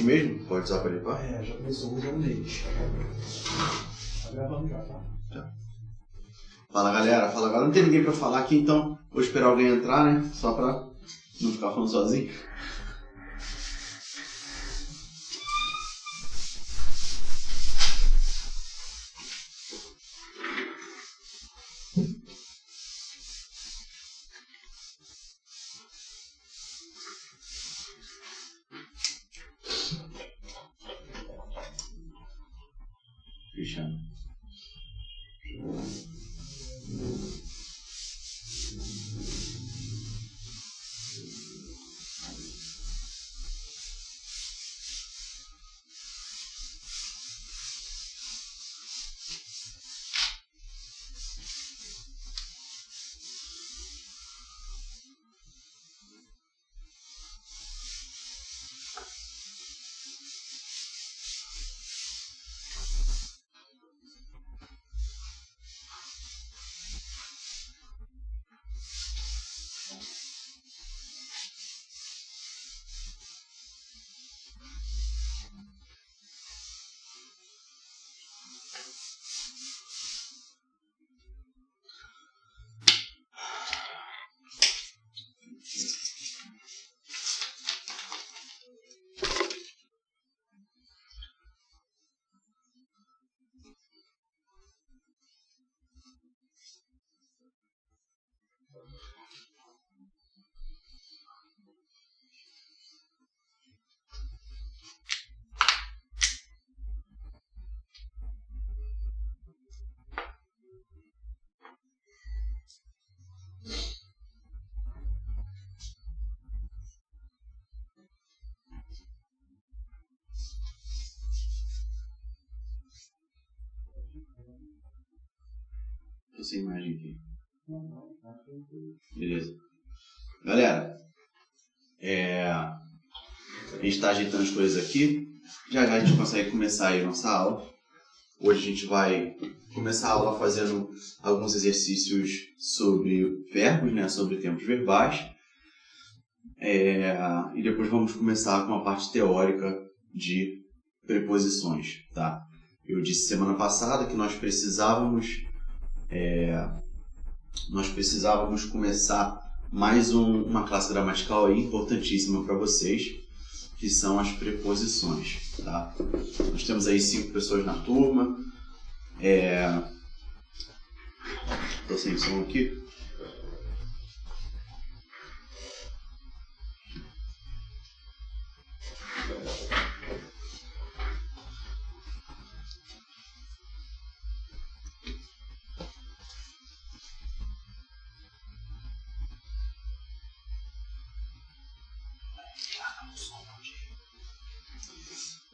mesmo? Pode usar para limpar? Já começou usando um deles. Tá gravando já, tá? Já. Fala galera, não tem ninguém pra falar aqui, então vou esperar alguém entrar, né? Só pra não ficar falando sozinho. Cristiano. Tô sem imagem aqui. Beleza. Galera, a gente tá ajeitando as coisas aqui. Já a gente consegue começar aí a nossa aula. Hoje a gente vai começar a aula fazendo alguns exercícios sobre verbos, né? Sobre tempos verbais. E depois vamos começar com a parte teórica de preposições, tá? Eu disse semana passada que nós precisávamos começar mais uma classe gramatical aí importantíssima para vocês, que são as preposições, tá? Nós temos aí 5 pessoas na turma. Tô sem som aqui.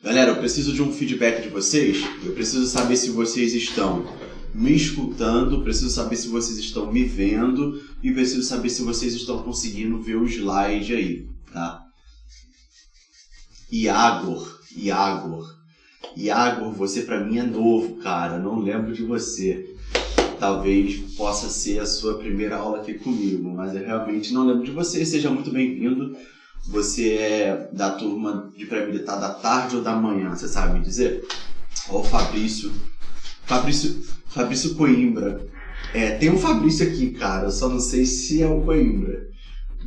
Galera, eu preciso de um feedback de vocês. Eu preciso saber se vocês estão me escutando, preciso saber se vocês estão me vendo e preciso saber se vocês estão conseguindo ver o slide aí, tá? Iagor, você pra mim é novo, cara, não lembro de você. Talvez possa ser a sua primeira aula aqui comigo, mas eu realmente não lembro de você. Seja muito bem-vindo. Você é da turma de pré-militar da tarde ou da manhã, você sabe me dizer? Ó, o Fabrício Coimbra. Tem um Fabrício aqui, cara, eu só não sei se é o Coimbra.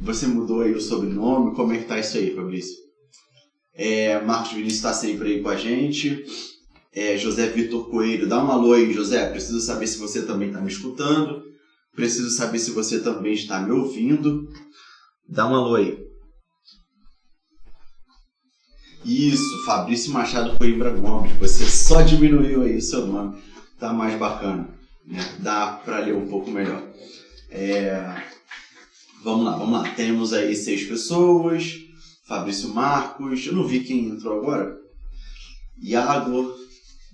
Você mudou aí o sobrenome, como é que tá isso aí, Fabrício? Marcos Vinícius tá sempre aí com a gente. José Vitor Coelho, dá um alô aí, José. Preciso saber se você também tá me escutando. Preciso saber se você também está me ouvindo. Dá um alô aí. Isso, Fabrício Machado Coimbra Gomes, você só diminuiu aí o seu nome, tá mais bacana, né? Dá para ler um pouco melhor. Vamos lá, temos aí 6 pessoas, Fabrício Marcos, eu não vi quem entrou agora, Iago,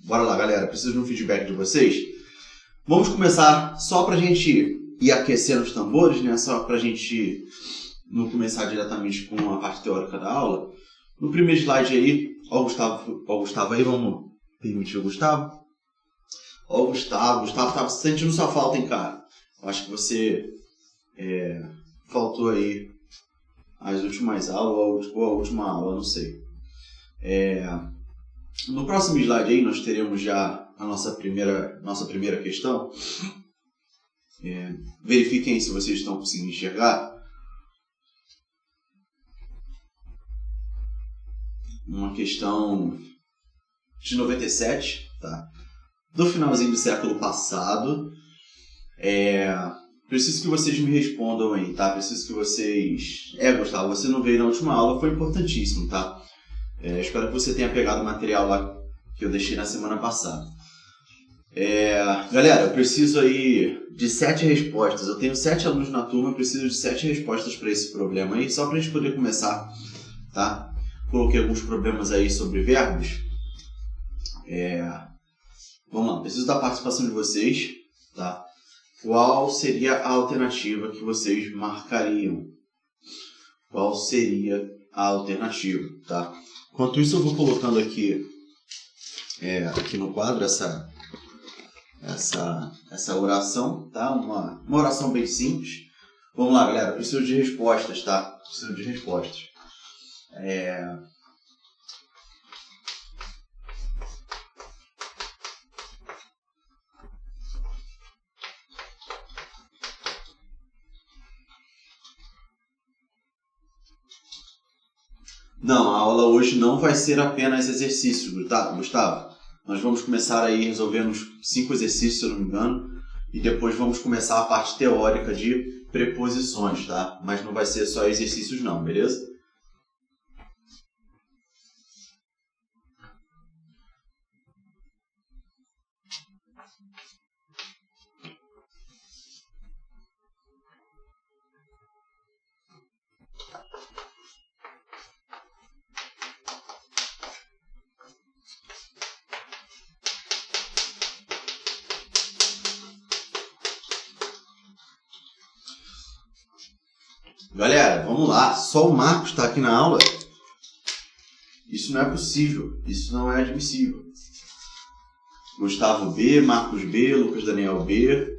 bora lá galera, preciso de um feedback de vocês. Vamos começar só pra gente ir aquecendo os tambores, né? Só pra gente não começar diretamente com a parte teórica da aula. No primeiro slide aí, ó o Gustavo aí, vamos permitir o Gustavo. Ó o Gustavo tava sentindo sua falta, hein, cara? Eu acho que você faltou aí as últimas aulas ou a última aula, não sei. No próximo slide aí nós teremos já a nossa primeira questão. Verifiquem se vocês estão conseguindo enxergar. Uma questão de 97, tá? Do finalzinho do século passado. Preciso que vocês me respondam aí, tá? Preciso que vocês... Gustavo, você não veio na última aula, foi importantíssimo, tá? Espero que você tenha pegado o material lá que eu deixei na semana passada. Galera, eu preciso aí de 7 respostas. Eu tenho 7 alunos na turma, eu preciso de 7 respostas para esse problema aí, só para a gente poder começar, tá? Coloquei alguns problemas aí sobre verbos. Vamos lá, preciso da participação de vocês, tá? Qual seria a alternativa que vocês marcariam? Qual seria a alternativa, tá? Enquanto isso, eu vou colocando aqui, aqui no quadro essa oração, tá? Uma oração bem simples. Vamos lá, galera. Preciso de respostas, tá? Preciso de respostas. Não, a aula hoje não vai ser apenas exercícios, tá, Gustavo? Nós vamos começar aí resolvendo uns 5 exercícios, se eu não me engano, e depois vamos começar a parte teórica de preposições, tá? Mas não vai ser só exercícios não, beleza? Galera, vamos lá. Só o Marcos está aqui na aula. Isso não é possível. Isso não é admissível. Gustavo B, Marcos B, Lucas Daniel B,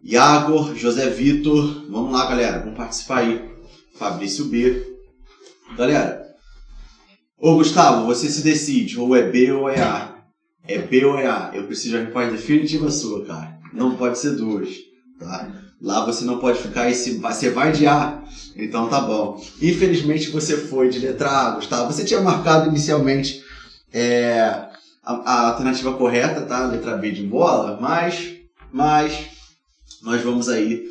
Iago, José Vitor. Vamos lá, galera. Vamos participar aí. Fabrício B. Galera. Ô, Gustavo, você se decide. Ou é B ou é A. É B ou é A. Eu preciso de uma resposta definitiva sua, cara. Não pode ser 2. Tá? Lá você não pode ficar, você vai de A, então tá bom. Infelizmente você foi de letra A, Gustavo. Você tinha marcado inicialmente a alternativa correta, tá? Letra B de bola, mas nós vamos aí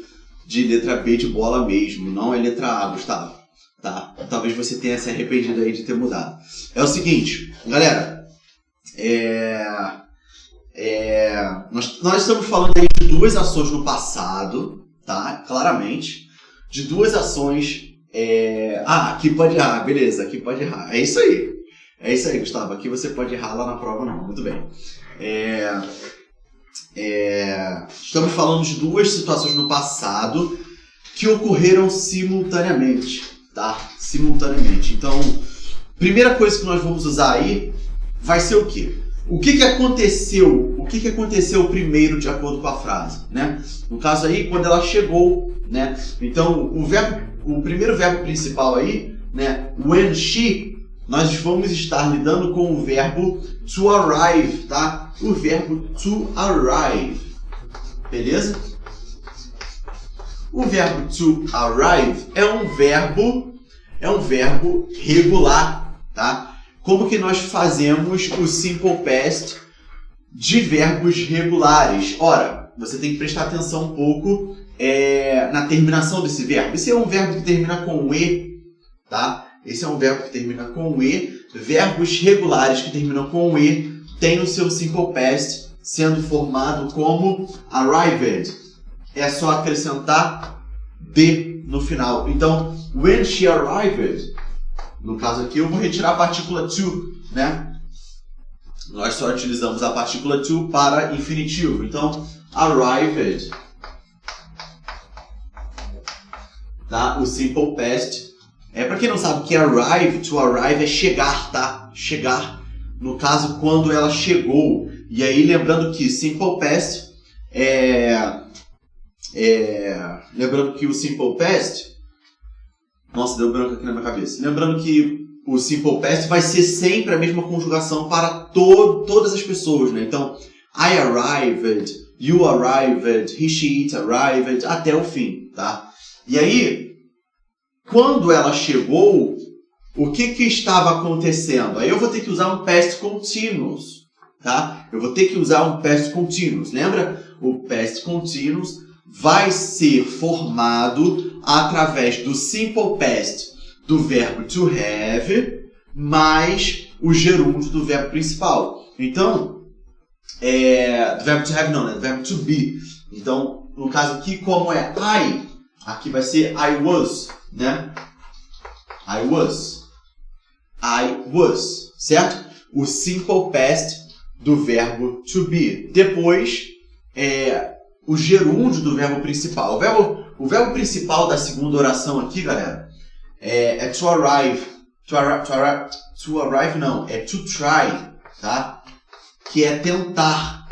de letra B de bola mesmo, não é letra A, Gustavo. Tá? Talvez você tenha se arrependido aí de ter mudado. É o seguinte, galera, nós estamos falando aí de 2 ações no passado, tá? Claramente. De 2 ações... aqui pode errar, beleza, aqui pode errar. É isso aí, Gustavo. Aqui você pode errar, lá na prova não. Muito bem. Estamos falando de 2 situações no passado que ocorreram simultaneamente, tá? Simultaneamente. Então, primeira coisa que nós vamos usar aí vai ser o quê? O que aconteceu? O que aconteceu primeiro de acordo com a frase, né? No caso aí, quando ela chegou, né? Então, o primeiro verbo principal aí, né? When she, nós vamos estar lidando com o verbo to arrive, tá? O verbo to arrive, beleza? O verbo to arrive é um verbo regular, tá? Como que nós fazemos o simple past de verbos regulares? Ora, você tem que prestar atenção um pouco na terminação desse verbo. Esse é um verbo que termina com E, tá? Esse é um verbo que termina com E. Verbos regulares que terminam com E têm o seu simple past sendo formado como arrived. É só acrescentar D no final. Então, when she arrived... No caso aqui, eu vou retirar a partícula to, né? Nós só utilizamos a partícula to para infinitivo. Então, arrived. Tá? O simple past. Para quem não sabe, que arrive, to arrive é chegar, tá? Chegar. No caso, quando ela chegou. E aí, lembrando que simple past lembrando que o simple past... Nossa, deu branco aqui na minha cabeça. Lembrando que o simple past vai ser sempre a mesma conjugação para todas as pessoas, né? Então, I arrived, you arrived, he, she, it arrived, até o fim, tá? E aí, quando ela chegou, o que estava acontecendo? Aí eu vou ter que usar um past continuous, tá? Eu vou ter que usar um past continuous. Lembra? O past continuous vai ser formado através do simple past do verbo to have mais o gerúndio do verbo principal. Então, do verbo to have não, né? Do verbo to be. Então, no caso aqui, como é I, aqui vai ser I was, né? I was, certo? O simple past do verbo to be. Depois, o gerúndio do verbo principal. O verbo principal da segunda oração aqui, galera, é to arrive. To arrive não, é to try, tá? Que é tentar.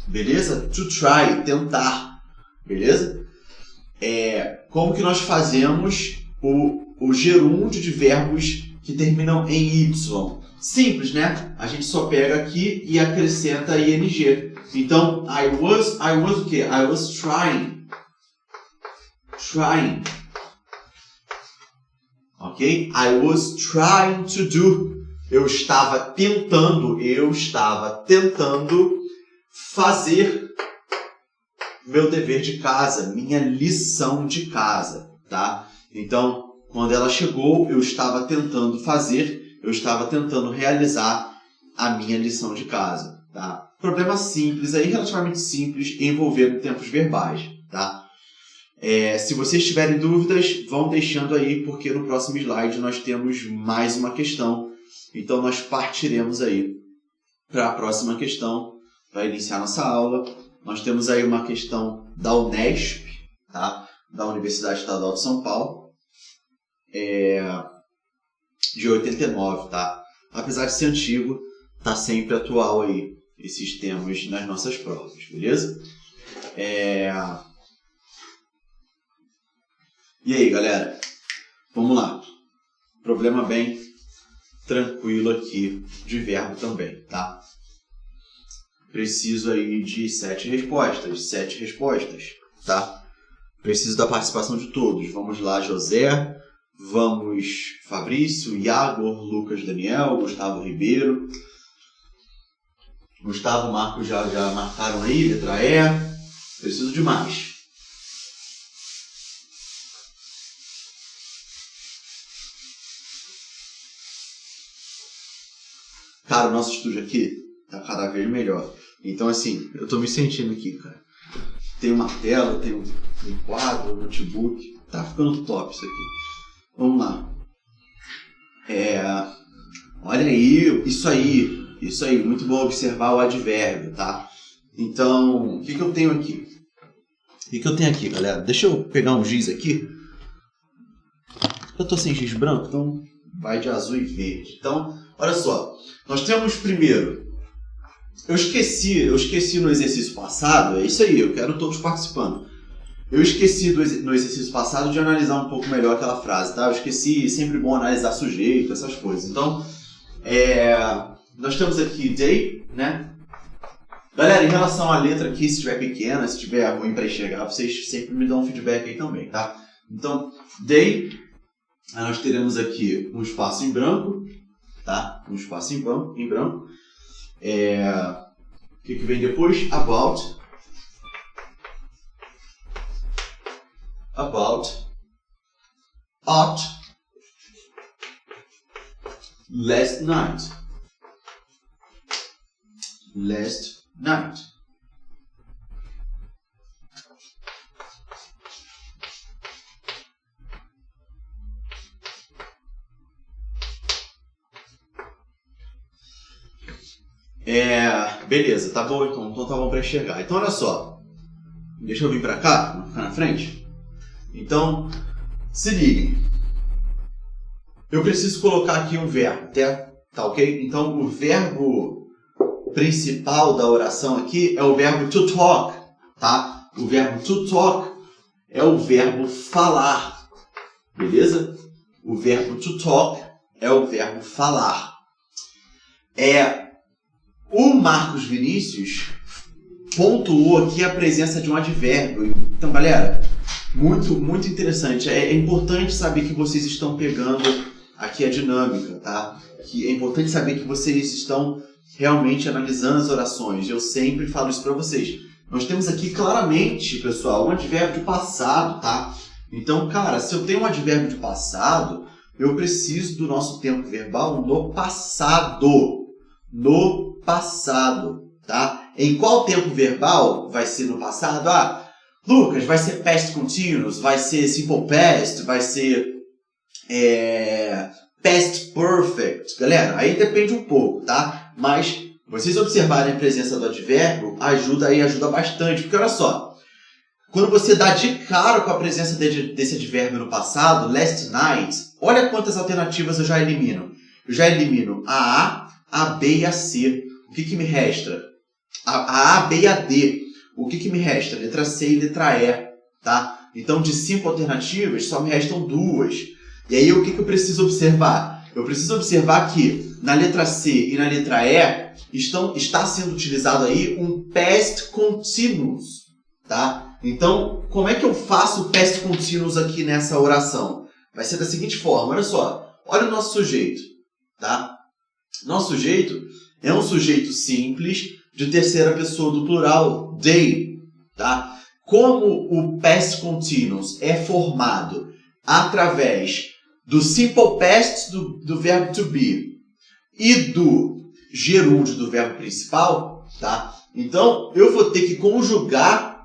Beleza? To try, tentar. Beleza? Como que nós fazemos o gerúndio de verbos que terminam em Y? Simples, né? A gente só pega aqui e acrescenta ing. Então, I was o quê? I was trying. Ok? I was trying to do. Eu estava tentando fazer meu dever de casa, minha lição de casa, tá? Então, quando ela chegou, eu estava tentando realizar a minha lição de casa, tá? Problema simples aí, relativamente simples, envolvendo tempos verbais, tá? Se vocês tiverem dúvidas, vão deixando aí, porque no próximo slide nós temos mais uma questão. Então, nós partiremos aí para a próxima questão, para iniciar nossa aula. Nós temos aí uma questão da Unesp, tá? Da Universidade Estadual de São Paulo, de 89, tá? Apesar de ser antigo, tá sempre atual aí, esses temas nas nossas provas, beleza? E aí, galera? Vamos lá. Problema bem tranquilo aqui de verbo também, tá? Preciso aí de 7 respostas, tá? Preciso da participação de todos. Vamos lá, José, vamos Fabrício, Iago, Lucas, Daniel, Gustavo Ribeiro. Gustavo, Marcos já marcaram aí, letra E. Preciso de mais. Cara, o nosso estúdio aqui tá cada vez melhor. Então, assim, eu tô me sentindo aqui, cara. Tem uma tela, tem um quadro, um notebook. Tá ficando top isso aqui. Vamos lá. Olha aí, isso aí. Muito bom observar o advérbio, tá? Então, o que eu tenho aqui? Galera? Deixa eu pegar um giz aqui. Eu tô sem giz branco, então vai de azul e verde. Então, olha só. Nós temos primeiro, eu esqueci no exercício passado, é isso aí, eu quero todos participando. Eu esqueci no exercício passado de analisar um pouco melhor aquela frase, tá? Eu esqueci, sempre bom analisar sujeito, essas coisas. Então, nós temos aqui day, né? Galera, em relação à letra aqui, se estiver pequena, se estiver ruim para enxergar, vocês sempre me dão um feedback aí também, tá? Então, day, nós teremos aqui um espaço em branco, tá? Um espaço em branco. O que vem depois? About, ought, last night. Beleza, tá bom então tá bom para enxergar. Então olha só, deixa eu vir para cá, vou ficar na frente. Então, se liguem. Eu preciso colocar aqui um verbo, tá ok? Então o verbo principal da oração aqui é o verbo to talk, tá? O verbo to talk é o verbo falar, beleza? O verbo to talk é o verbo falar. O Marcos Vinícius pontuou aqui a presença de um advérbio. Então, galera, muito interessante. É importante saber que vocês estão pegando aqui a dinâmica, tá? Que é importante saber que vocês estão realmente analisando as orações. Eu sempre falo isso para vocês. Nós temos aqui claramente, pessoal, um advérbio de passado, tá? Então, cara, se eu tenho um advérbio de passado, eu preciso do nosso tempo verbal no passado. No passado, tá? Em qual tempo verbal vai ser no passado? Lucas, vai ser past continuous, vai ser simple past, vai ser past perfect. Galera, aí depende um pouco, tá? Mas vocês observarem a presença do advérbio ajuda bastante. Porque olha só, quando você dá de cara com a presença desse advérbio no passado, last night, olha quantas alternativas eu já elimino. Eu já elimino a B e a C. O que me resta? A B e a D. O que me resta? Letra C e letra E. Tá? Então, de 5 alternativas, só me restam 2. E aí, o que eu preciso observar? Eu preciso observar que na letra C e na letra E está sendo utilizado aí um past continuous. Tá? Então, como é que eu faço o past continuous aqui nessa oração? Vai ser da seguinte forma, olha só. Olha o nosso sujeito. Tá? Nosso sujeito é um sujeito simples de terceira pessoa do plural, they. Tá? Como o past continuous é formado através do simple past do verbo to be e do gerúndio do verbo principal, tá? Então, eu vou ter que conjugar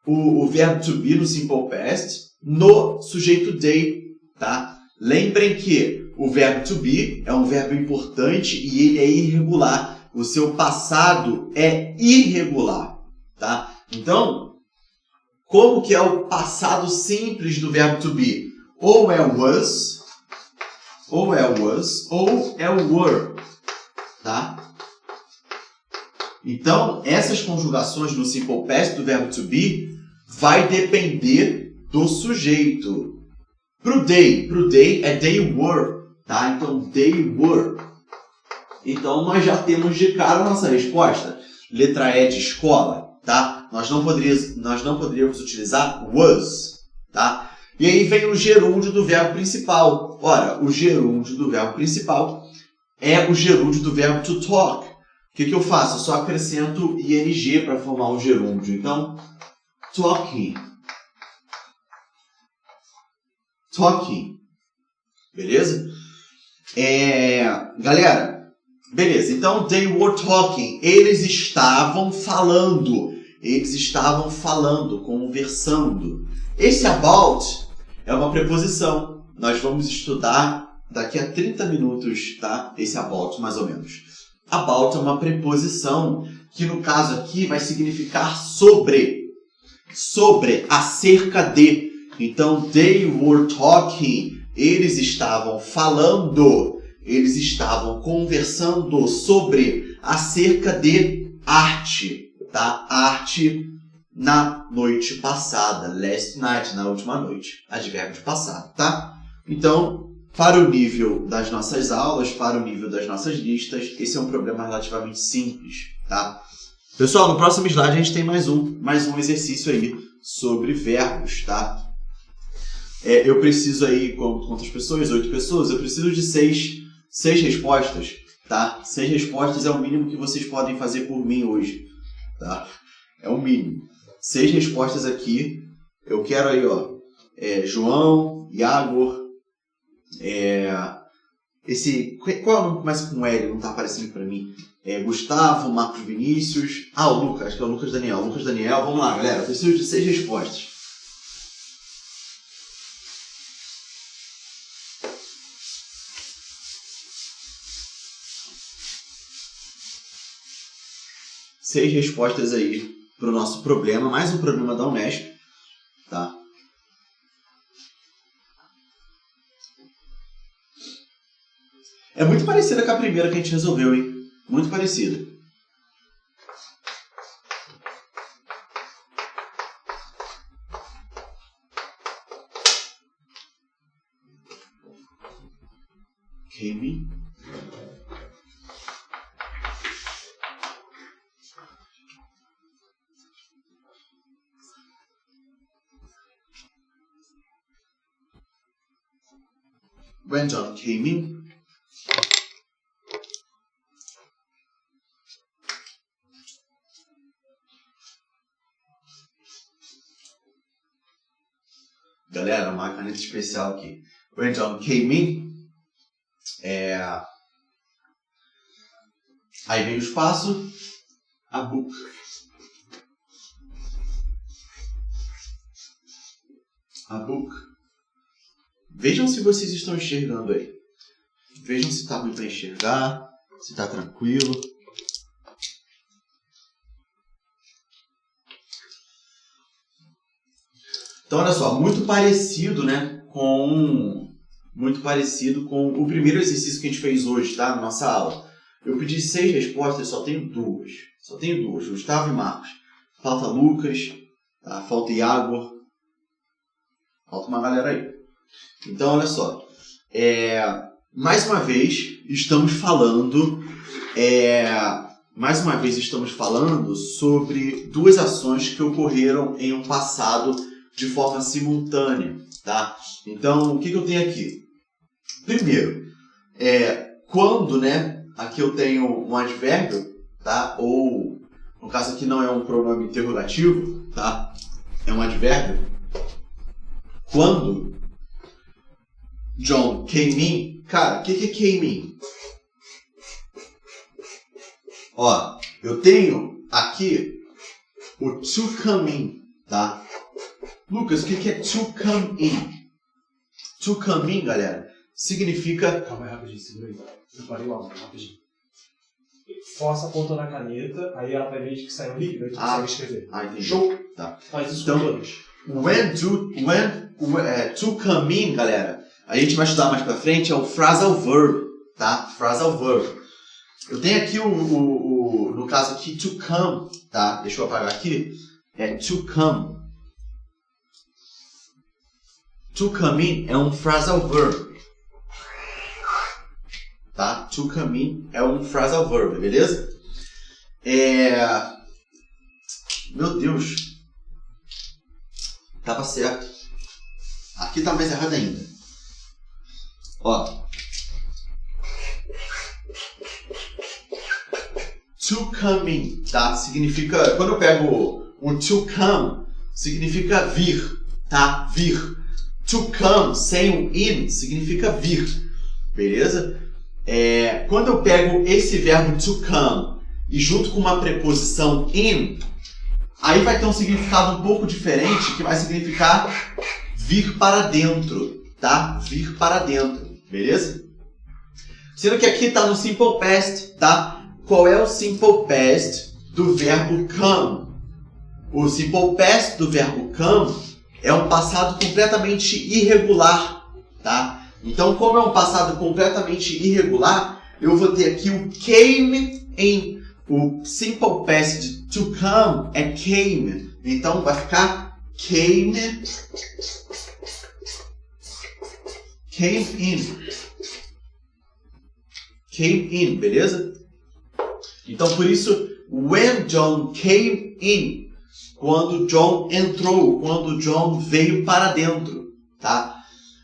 o verbo to be no simple past no sujeito they, tá? Lembrem que o verbo to be é um verbo importante e ele é irregular. O seu passado é irregular, tá? Então, como que é o passado simples do verbo to be? Ou é was, ou é o were, tá? Então, essas conjugações no simple past do verbo to be vai depender do sujeito. Pro they é they were, tá? Então, they were. Então, nós já temos de cara a nossa resposta. Letra E de escola, tá? Nós não poderíamos utilizar was, tá? E aí vem o gerúndio do verbo principal. Ora, o gerúndio do verbo principal é o gerúndio do verbo to talk. O que eu faço? Eu só acrescento ing para formar o gerúndio. Então, talking. Talking. Beleza? Galera, beleza. Então, they were talking. Eles estavam falando. Eles estavam falando, conversando. Esse about é uma preposição. Nós vamos estudar daqui a 30 minutos, tá? Esse about, mais ou menos. About é uma preposição que, no caso aqui, vai significar sobre. Sobre, acerca de. Então, they were talking. Eles estavam falando. Eles estavam conversando sobre, acerca de arte. Tá? Arte na noite passada. Last night, na última noite. Advérbio de passado, tá? Então, para o nível das nossas aulas, para o nível das nossas listas, esse é um problema relativamente simples, tá? Pessoal, no próximo slide a gente tem mais um exercício aí sobre verbos, tá? Eu preciso aí, quantas pessoas? 8 pessoas. Eu preciso de 6 respostas, tá? 6 respostas é o mínimo que vocês podem fazer por mim hoje, tá? É o mínimo. 6 respostas aqui. Eu quero aí, ó, João, Iago, qual é o nome que começa com L? Não tá aparecendo pra mim. Gustavo, Marcos Vinícius. O Lucas, acho que é o Lucas Daniel. Vamos lá, galera. Eu preciso de 6 respostas. Seis respostas aí para o nosso problema, mais um problema da Unesp, tá? É muito parecida com a primeira que a gente resolveu, hein? Muito parecida. came in. When John came in, galera, uma caneta especial aqui. When John came in, aí vem o espaço, a book. A book. Vejam se vocês estão enxergando aí. Vejam se está muito para enxergar, se está tranquilo. Então, olha só, muito parecido, né, com o primeiro exercício que a gente fez hoje, tá, na nossa aula. Eu pedi 6 respostas, só tenho 2. Gustavo e Marcos. Falta Lucas, tá? Falta Iago. Falta uma galera aí. Então, olha só. Mais uma vez, estamos falando sobre 2 ações que ocorreram em um passado de forma simultânea, tá? Então, o que eu tenho aqui? Primeiro, quando, né? Aqui eu tenho um advérbio, tá? Ou, no caso aqui não é um pronome interrogativo, tá? É um advérbio. Quando John came in, cara, o que é came in? Ó, eu tenho aqui o to come in, tá? Lucas, o que é to come in? To come in, galera, significa... Calma aí, rapidinho, segura aí. Eu parei lá, rapidinho. Força a ponta na caneta, aí ela vai ver que sai um líquido, aí tu consegue escrever. Entendi. Show? Tá. Faz isso então, com todos. To come in, galera, a gente vai estudar mais pra frente, é o phrasal verb, tá? Phrasal verb. Eu tenho aqui no caso aqui, to come, tá? Deixa eu apagar aqui. É to come. To come in é um phrasal verb. Tá? To come in é um phrasal verb, beleza? Meu Deus. Tava certo. Aqui tá mais errado ainda. Ó. To come in, tá? Significa... Quando eu pego o to come, significa vir, tá? Vir. To come, sem o in, significa vir. Beleza? Quando eu pego esse verbo to come e junto com uma preposição in, aí vai ter um significado um pouco diferente, que vai significar vir para dentro, tá? Vir para dentro, beleza? Sendo que aqui está no simple past, tá? Qual é o simple past do verbo come? O simple past do verbo come é um passado completamente irregular, tá? Então, como é um passado completamente irregular, eu vou ter aqui o came in. O simple past de to come é came. Então, vai ficar came in. Came in, beleza? Então, por isso, when John came in, quando John entrou, quando John veio para dentro, tá?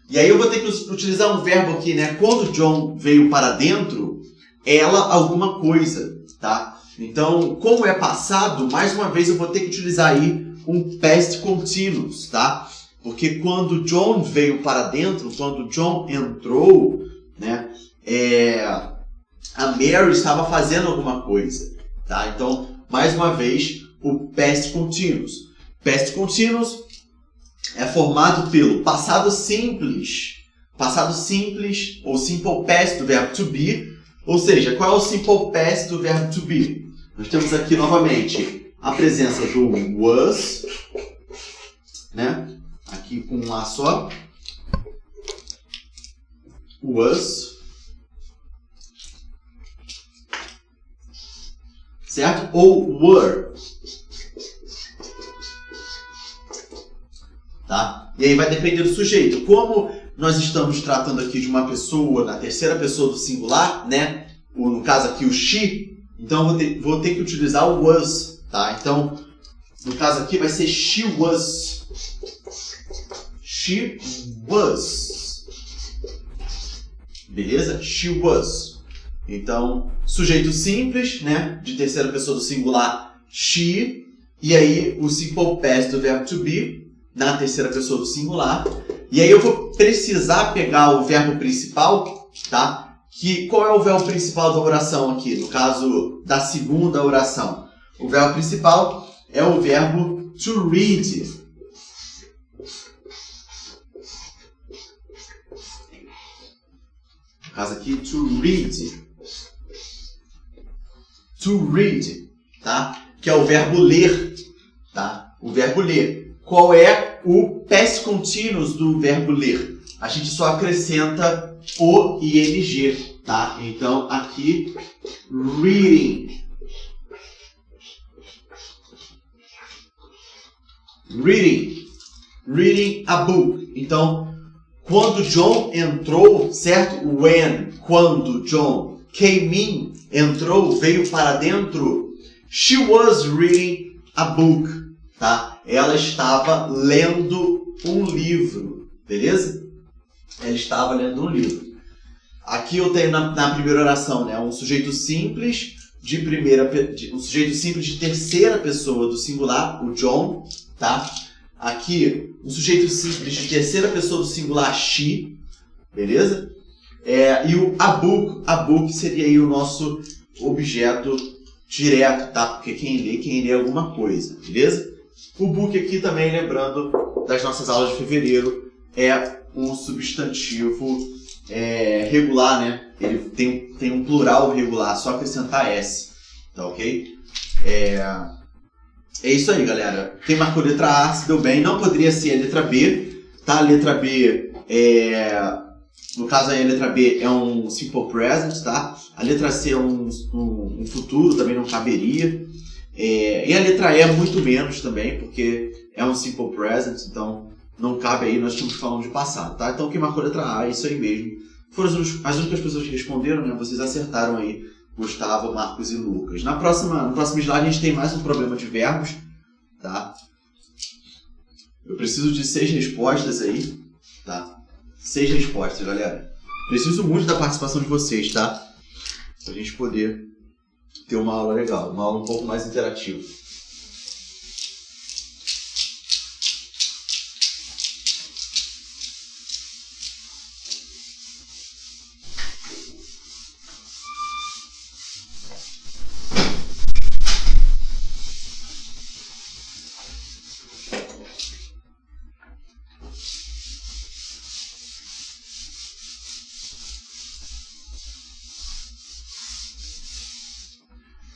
E aí eu vou ter que utilizar um verbo aqui, né? Quando John veio para dentro, ela alguma coisa, tá? Então, como é passado, mais uma vez eu vou ter que utilizar aí um past continuous, tá? Porque quando John veio para dentro, quando John entrou, né? A Mary estava fazendo alguma coisa, tá? Então, mais uma vez, o past continuous. Past continuous é formado pelo passado simples ou simple past do verbo to be. Ou seja, qual é o simple past do verbo to be? Nós temos aqui novamente a presença do was, né? Aqui com um A só. Was. Certo? Ou were. Tá? E aí vai depender do sujeito. Como nós estamos tratando aqui de uma pessoa na terceira pessoa do singular, né? No caso aqui o she, então vou ter que utilizar o was, tá? Então, no caso aqui vai ser she was. She was. Beleza? She was. Então, sujeito simples, né? De terceira pessoa do singular, she. E aí, o simple past do verbo to be, na terceira pessoa do singular. E aí eu vou precisar pegar o verbo principal, tá? Qual é o verbo principal da oração aqui? No caso da segunda oração. O verbo principal é o verbo to read. No caso aqui, to read. To read, tá? Que é o verbo ler, tá? O verbo ler. Qual é o past continuous do verbo ler? A gente só acrescenta o ing, tá? Então, aqui, reading. Reading. Reading a book. Então, quando John entrou, certo? When, quando John came in, entrou, veio para dentro. She was reading a book, tá? Ela estava lendo um livro, beleza? Ela estava lendo um livro. Aqui eu tenho na primeira oração, né, um sujeito simples um sujeito simples de terceira pessoa do singular, o John, tá? Aqui um sujeito simples de terceira pessoa do singular, she, beleza? E o a book seria aí o nosso objeto direto, tá? Porque quem lê alguma coisa, beleza? O book aqui também, lembrando das nossas aulas de fevereiro, é um substantivo regular, né? Ele tem um plural regular, só acrescentar S, tá ok? É isso aí, galera. Quem marcou letra A se deu bem. Não poderia ser a letra B, tá? A letra B no caso aí a letra B é um simple present, tá? A letra C é um futuro, também não caberia. E a letra E é muito menos também, porque é um simple present, então não cabe aí, nós estamos falando de passado, tá? Então quem marcou a letra A é isso aí mesmo. Foram as únicas pessoas que responderam, né? Vocês acertaram aí, Gustavo, Marcos e Lucas. No próximo slide a gente tem mais um problema de verbos, tá? Eu preciso de 6 respostas aí, tá? 6 respostas, galera. Preciso muito da participação de vocês, tá? Pra gente poder ter uma aula legal, uma aula um pouco mais interativa.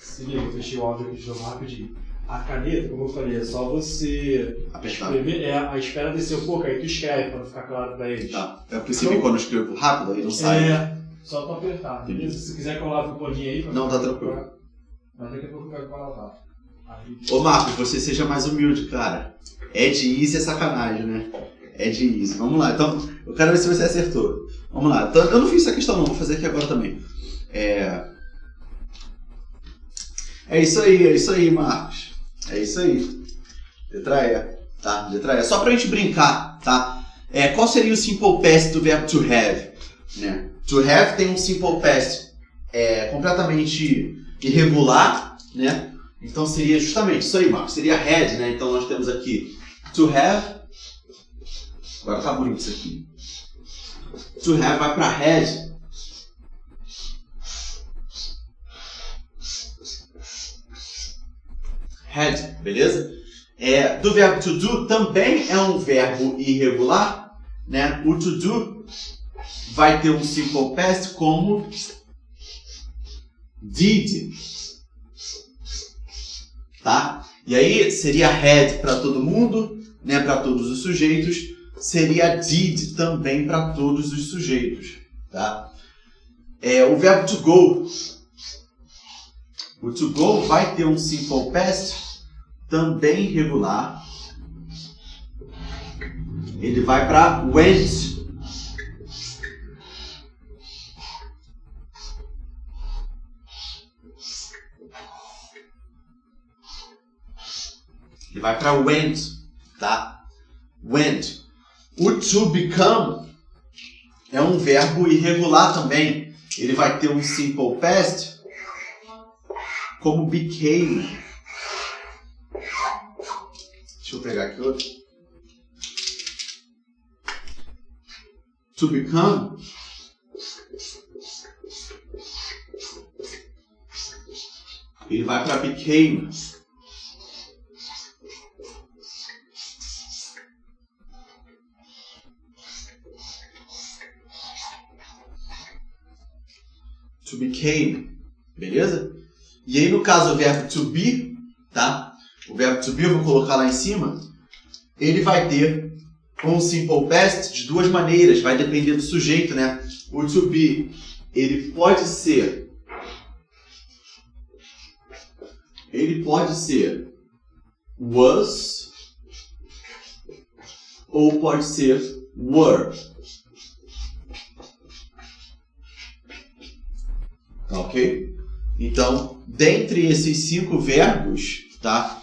Se liga, eu fechei o áudio aqui de novo rapidinho. A caneta, como eu falei, é só você escrever, a espera descer um pouco, aí tu escreve pra não ficar claro pra eles. Tá. Eu percebi quando eu escrevo rápido, aí não sai. Só tu apertar. Beleza? Se quiser colar o paninho aí... Não, tá tranquilo. Mas daqui a pouco eu pego pra lavar. Ô Marcos, você seja mais humilde, cara. É de easy é sacanagem, né? É de easy. Vamos lá. Então, eu quero ver se você acertou. Vamos lá. Então, eu não fiz essa questão não, vou fazer aqui agora também. É isso aí, Marcos. É isso aí. Letra E, tá? Letra E. Só pra gente brincar, tá? Qual seria o simple past do verbo to have? Né? To have tem um simple past completamente irregular, né? Então seria justamente isso aí, Marcos. Seria had, né? Então nós temos aqui to have. Agora tá bonito isso aqui. To have vai pra had. Had, beleza? Do verbo to do também é um verbo irregular, né? O to do vai ter um simple past como did, tá? E aí seria had para todo mundo, né? Para todos os sujeitos, seria did também para todos os sujeitos, tá? O verbo to go, o to go vai ter um simple past também irregular. Ele vai para went, Ele vai para went, tá? Went. O to become é um verbo irregular também. Ele vai ter um simple past como became. Deixa eu pegar aqui outro. To become ele vai para became. To became, beleza? E aí no caso o verbo to be, tá? O verbo to be eu vou colocar lá em cima. Ele vai ter um simple past de duas maneiras, vai depender do sujeito, né? O to be, ele pode ser was ou pode ser were. Ok? Então, dentre esses 5 verbos, tá?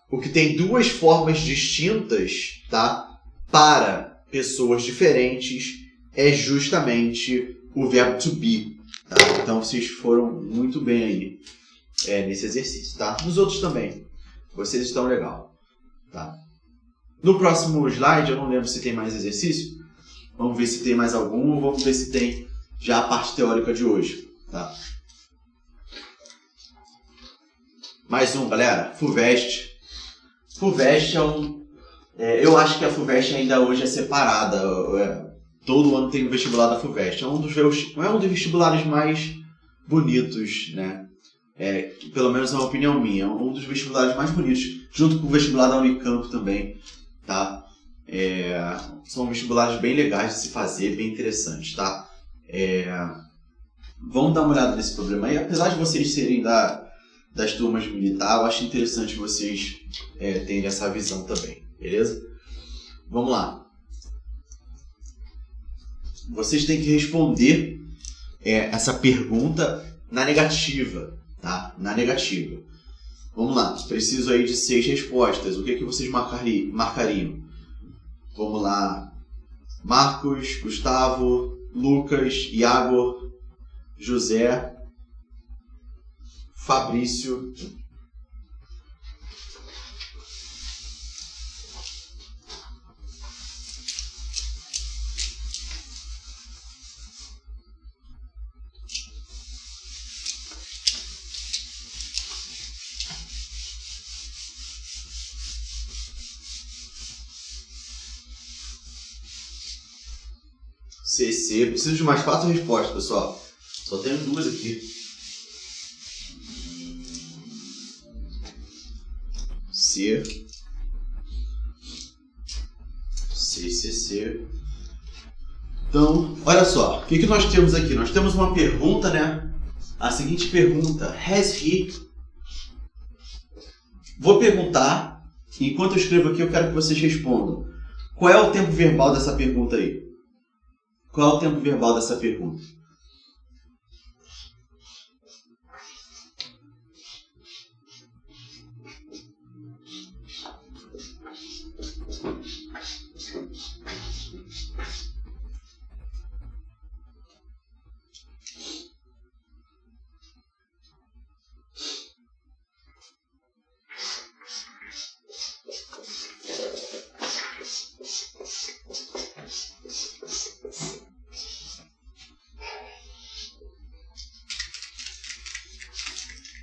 O que tem duas formas distintas, tá? Para pessoas diferentes é justamente o verbo to be, tá? Então, vocês foram muito bem aí nesse exercício, tá? Nos outros também. Vocês estão legal, tá? No próximo slide, eu não lembro se tem mais exercício. Vamos ver se tem mais algum ou vamos ver se tem já a parte teórica de hoje, tá? Mais um, galera. FUVEST. FUVEST é um... eu acho que a FUVEST ainda hoje é separada. Todo ano tem o vestibular da FUVEST. É um dos vestibulares mais bonitos, né? Pelo menos é uma opinião minha. É um dos vestibulares mais bonitos, junto com o vestibular da Unicamp também, tá? São vestibulares bem legais de se fazer, bem interessantes, tá? Vamos dar uma olhada nesse problema aí. Apesar de vocês serem das turmas militar, eu acho interessante vocês terem essa visão também, beleza? Vamos lá. Vocês têm que responder essa pergunta na negativa, tá? Na negativa. Vamos lá. Preciso aí de 6 respostas. O que vocês marcariam? Vamos lá. Marcos, Gustavo, Lucas, Iago, José, Fabrício, CC. Preciso de mais 4 respostas, pessoal. Só tenho 2 aqui. C. CCC. Então, olha só. O que nós temos aqui? Nós temos uma pergunta, né? A seguinte pergunta. Has he? Vou perguntar. Enquanto eu escrevo aqui, eu quero que vocês respondam. Qual é o tempo verbal dessa pergunta aí? Qual é o tempo verbal dessa pergunta?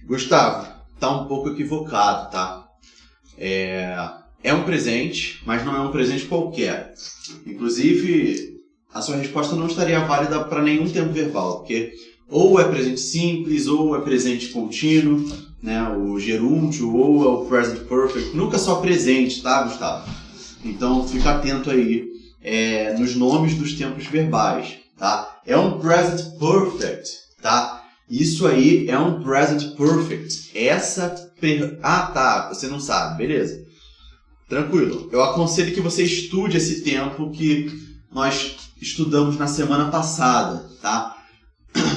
Gustavo, tá um pouco equivocado, tá? É um presente, mas não é um presente qualquer. Inclusive, a sua resposta não estaria válida para nenhum tempo verbal, porque ou é presente simples, ou é presente contínuo, né? O gerúndio, ou é o present perfect. Nunca só presente, tá, Gustavo? Então, fica atento aí nos nomes dos tempos verbais, tá? É um present perfect, tá? Isso aí é um present perfect. Você não sabe, beleza. Tranquilo. Eu aconselho que você estude esse tempo que nós estudamos na semana passada, tá?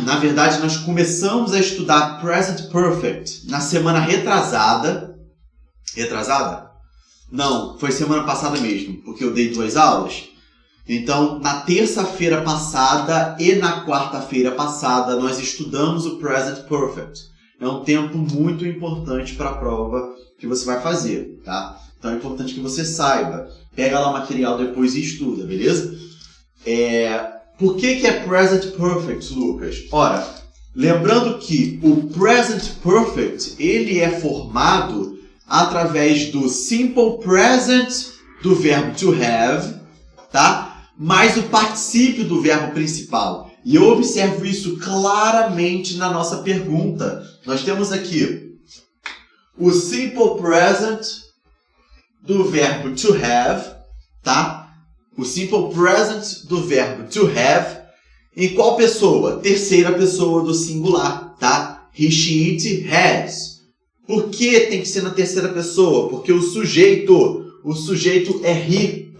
Na verdade, nós começamos a estudar present perfect na semana retrasada, Retrasada? Não, foi semana passada mesmo, porque eu dei 2 aulas. Então, na terça-feira passada e na quarta-feira passada, nós estudamos o Present Perfect. É um tempo muito importante para a prova que você vai fazer, tá? Então é importante que você saiba. Pega lá o material depois e estuda, beleza? Por que é Present Perfect, Lucas? Ora, lembrando que o Present Perfect, ele é formado através do Simple Present do verbo to have, tá? Mais o particípio do verbo principal. E eu observo isso claramente na nossa pergunta. Nós temos aqui o Simple Present do verbo to have, tá? O Simple Present do verbo to have. Em qual pessoa? Terceira pessoa do singular, tá? He, she, it, has. Por que tem que ser na terceira pessoa? Porque o sujeito é he,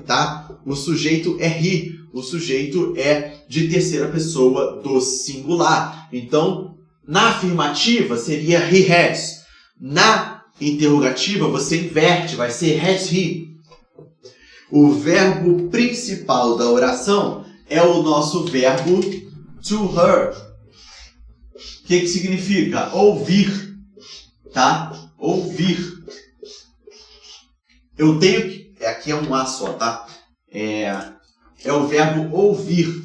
tá? O sujeito é he. O sujeito é de terceira pessoa do singular. Então, na afirmativa seria he has. Na interrogativa você inverte, vai ser has he. O verbo principal da oração é o nosso verbo to hear. O que significa? Ouvir, tá? Ouvir. Eu tenho que... Aqui é um A só, tá? É o verbo ouvir.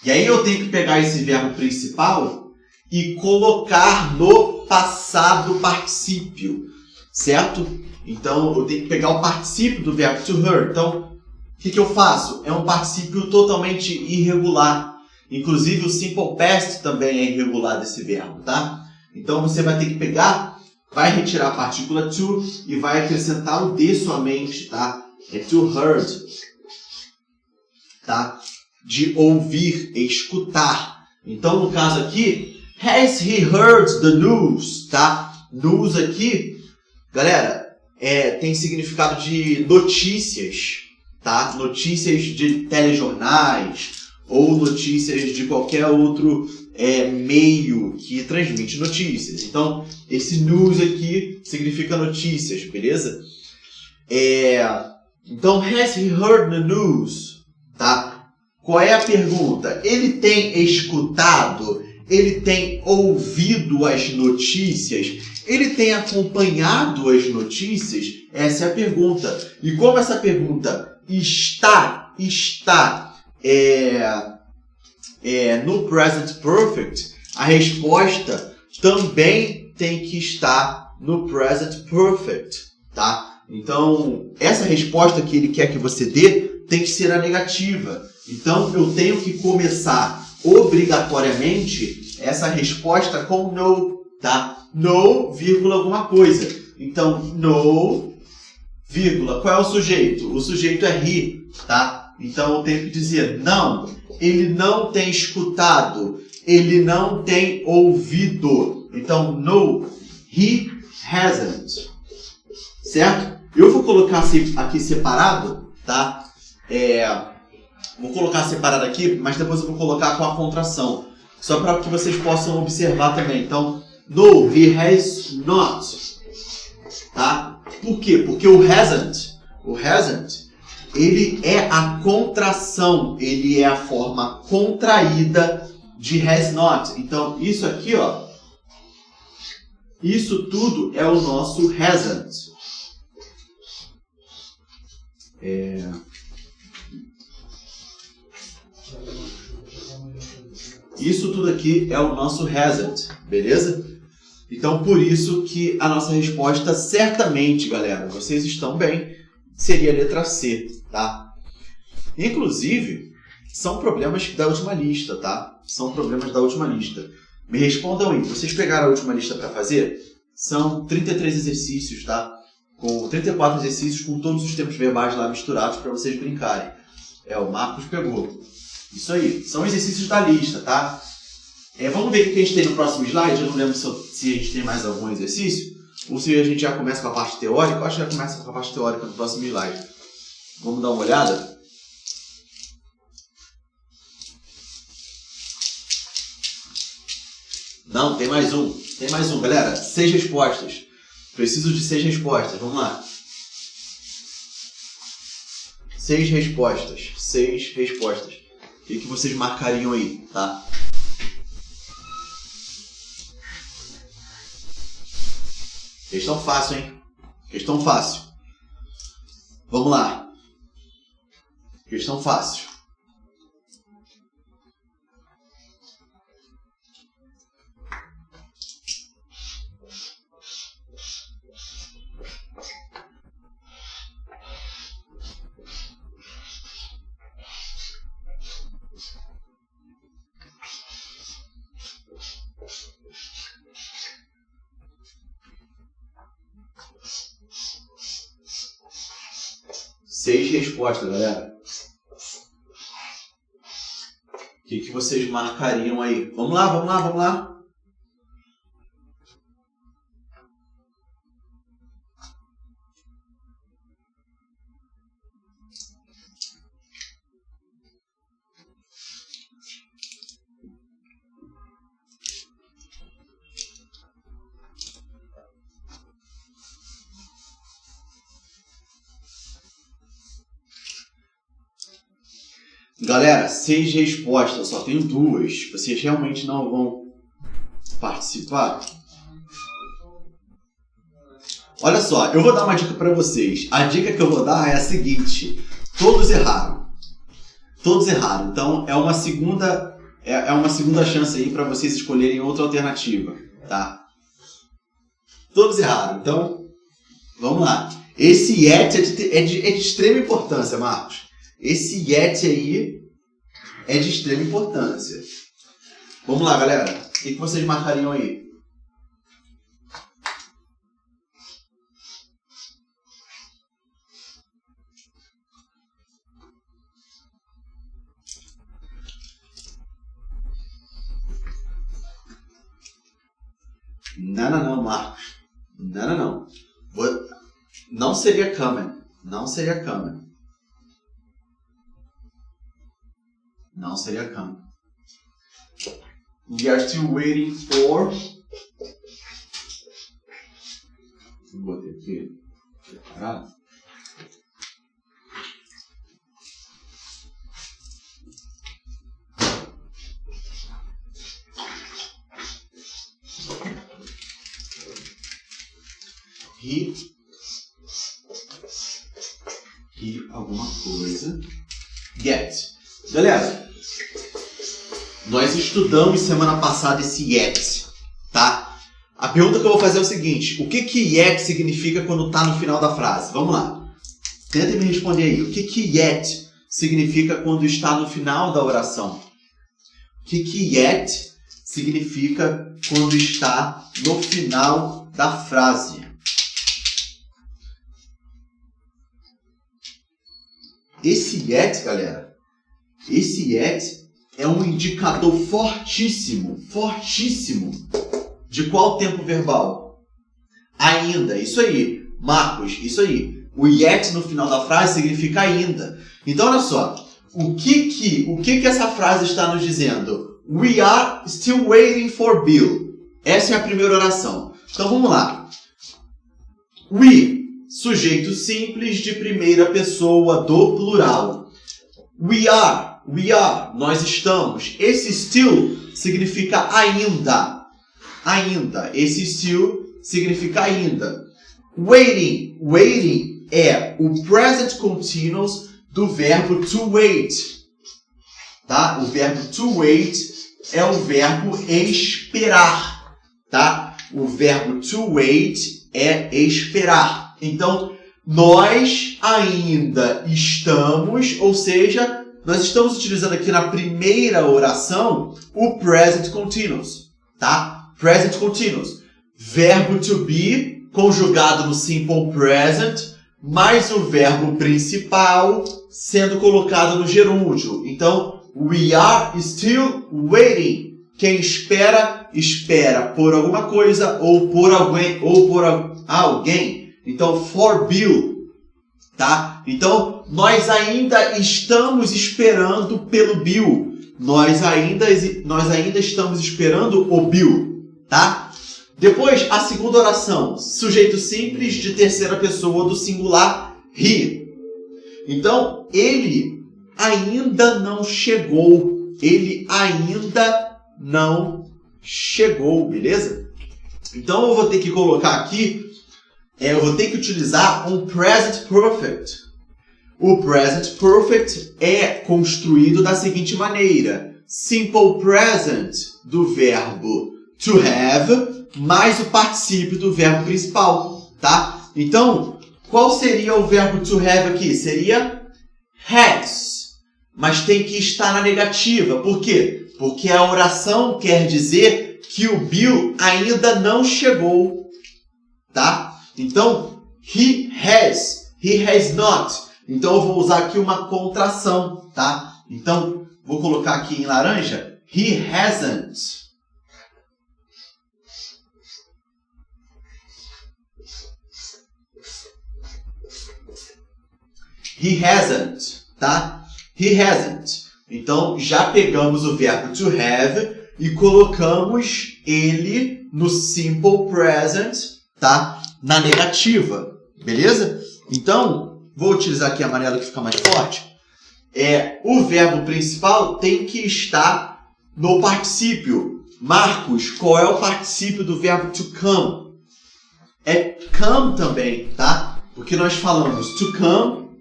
E aí eu tenho que pegar esse verbo principal e colocar no passado particípio, certo? Então eu tenho que pegar o particípio do verbo to hear. Então, o que eu faço? É um particípio totalmente irregular. Inclusive o simple past também é irregular desse verbo, tá? Então você vai ter que pegar, vai retirar a partícula to e vai acrescentar o de somente, tá? É to heard, tá? De ouvir, escutar. Então, no caso aqui, has he heard the news, tá? News aqui, galera, tem significado de notícias, tá? Notícias de telejornais ou notícias de qualquer outro meio que transmite notícias. Então, esse news aqui significa notícias, beleza? Então, has he heard the news? Tá? Qual é a pergunta? Ele tem escutado? Ele tem ouvido as notícias? Ele tem acompanhado as notícias? Essa é a pergunta. E como essa pergunta está no Present Perfect, a resposta também tem que estar no Present Perfect, tá? Então, essa resposta que ele quer que você dê tem que ser a negativa. Então, eu tenho que começar obrigatoriamente essa resposta com no, tá? No, vírgula, alguma coisa. Então, no, vírgula, qual é o sujeito? O sujeito é he, tá? Então, eu tenho que dizer não, ele não tem escutado, ele não tem ouvido. Então, no, he hasn't. Certo? Eu vou colocar aqui separado, tá? Vou colocar separado aqui, mas depois eu vou colocar com a contração. Só para que vocês possam observar também. Então, no, he has not. Tá? Por quê? Porque o hasn't, ele é a contração, ele é a forma contraída de has not. Então, isso aqui, ó, isso tudo é o nosso hasn't. Isso tudo aqui é o nosso hasn't, beleza? Então, por isso que a nossa resposta, certamente, galera, vocês estão bem, seria a letra C, tá? Inclusive, são problemas da última lista, tá? São problemas da última lista. Me respondam aí, vocês pegaram a última lista para fazer? São 33 exercícios, tá? Com 34 exercícios com todos os tempos verbais lá misturados para vocês brincarem. O Marcos pegou. Isso aí, são exercícios da lista, tá? Vamos ver o que a gente tem no próximo slide. Eu não lembro se a gente tem mais algum exercício ou se a gente já começa com a parte teórica. Eu acho que já começa com a parte teórica no próximo slide. Vamos dar uma olhada? Não, tem mais um. Tem mais um, galera. 6 respostas. Preciso de 6 respostas. Vamos lá. 6 respostas. 6 respostas. O que vocês marcariam aí, tá? Questão fácil, hein? Questão fácil. Vamos lá. Questão fácil. Seis respostas, galera. O que vocês marcariam aí? Vamos lá, vamos lá, vamos lá. Galera, 6 respostas, só tenho 2. Vocês realmente não vão participar? Olha só, eu vou dar uma dica para vocês. A dica que eu vou dar é a seguinte. Todos erraram. Todos erraram. Então, é uma segunda chance aí para vocês escolherem outra alternativa, tá? Todos erraram. Então, vamos lá. Esse yet é de extrema importância, Marcos. Esse yet aí é de extrema importância. Vamos lá, galera. O que vocês marcariam aí? Não, Marcos. Não. Não seria coming. Não seria coming. Não seria coming. We are still waiting for... Vou botar aqui. Preparado? E alguma coisa. Get. Galera, nós estudamos semana passada esse yet, tá? A pergunta que eu vou fazer é o seguinte: o que yet significa quando está no final da frase? Vamos lá. Tentem me responder aí. O que yet significa quando está no final da oração? O que yet significa quando está no final da frase? Esse yet, galera, esse yet é um indicador fortíssimo de qual tempo verbal? Ainda, isso aí. Marcos, isso aí. O yet no final da frase significa ainda. Então, olha só. O que essa frase está nos dizendo? We are still waiting for Bill. Essa é a primeira oração. Então, vamos lá. We, sujeito simples de primeira pessoa do plural. We are, nós estamos. Esse still significa ainda. Esse still significa ainda. Waiting é o present continuous do verbo to wait. Tá? O verbo to wait é o verbo esperar. Tá? O verbo to wait é esperar. Então, nós ainda estamos, ou seja, nós estamos utilizando aqui na primeira oração o present continuous, tá? Present continuous. Verbo to be conjugado no simple present, mais o verbo principal sendo colocado no gerúndio. Então, we are still waiting. Quem espera, espera por alguma coisa ou por alguém. Então, for Bill, tá? Então, nós ainda estamos esperando pelo Bill. Nós ainda estamos esperando o Bill. tá? Depois, a segunda oração, sujeito simples de terceira pessoa do singular he. Então, ele ainda não chegou. Ele ainda não chegou, beleza? Então, eu vou ter que colocar aqui, eu vou ter que utilizar um present perfect. O present perfect é construído da seguinte maneira. Simple present do verbo to have mais o particípio do verbo principal, tá? Então, qual seria o verbo to have aqui? Seria has, mas tem que estar na negativa. Por quê? Porque a oração quer dizer que o Bill ainda não chegou, tá? Então, he has not. Então, eu vou usar aqui uma contração, tá? Então, vou colocar aqui em laranja, he hasn't. He hasn't, tá? He hasn't. Então, já pegamos o verbo to have e colocamos ele no simple present, tá? Na negativa, beleza? Então, vou utilizar aqui a amarela que fica mais forte. O verbo principal tem que estar no particípio. Marcos, qual é o particípio do verbo to come? É come também, tá? Porque nós falamos to come.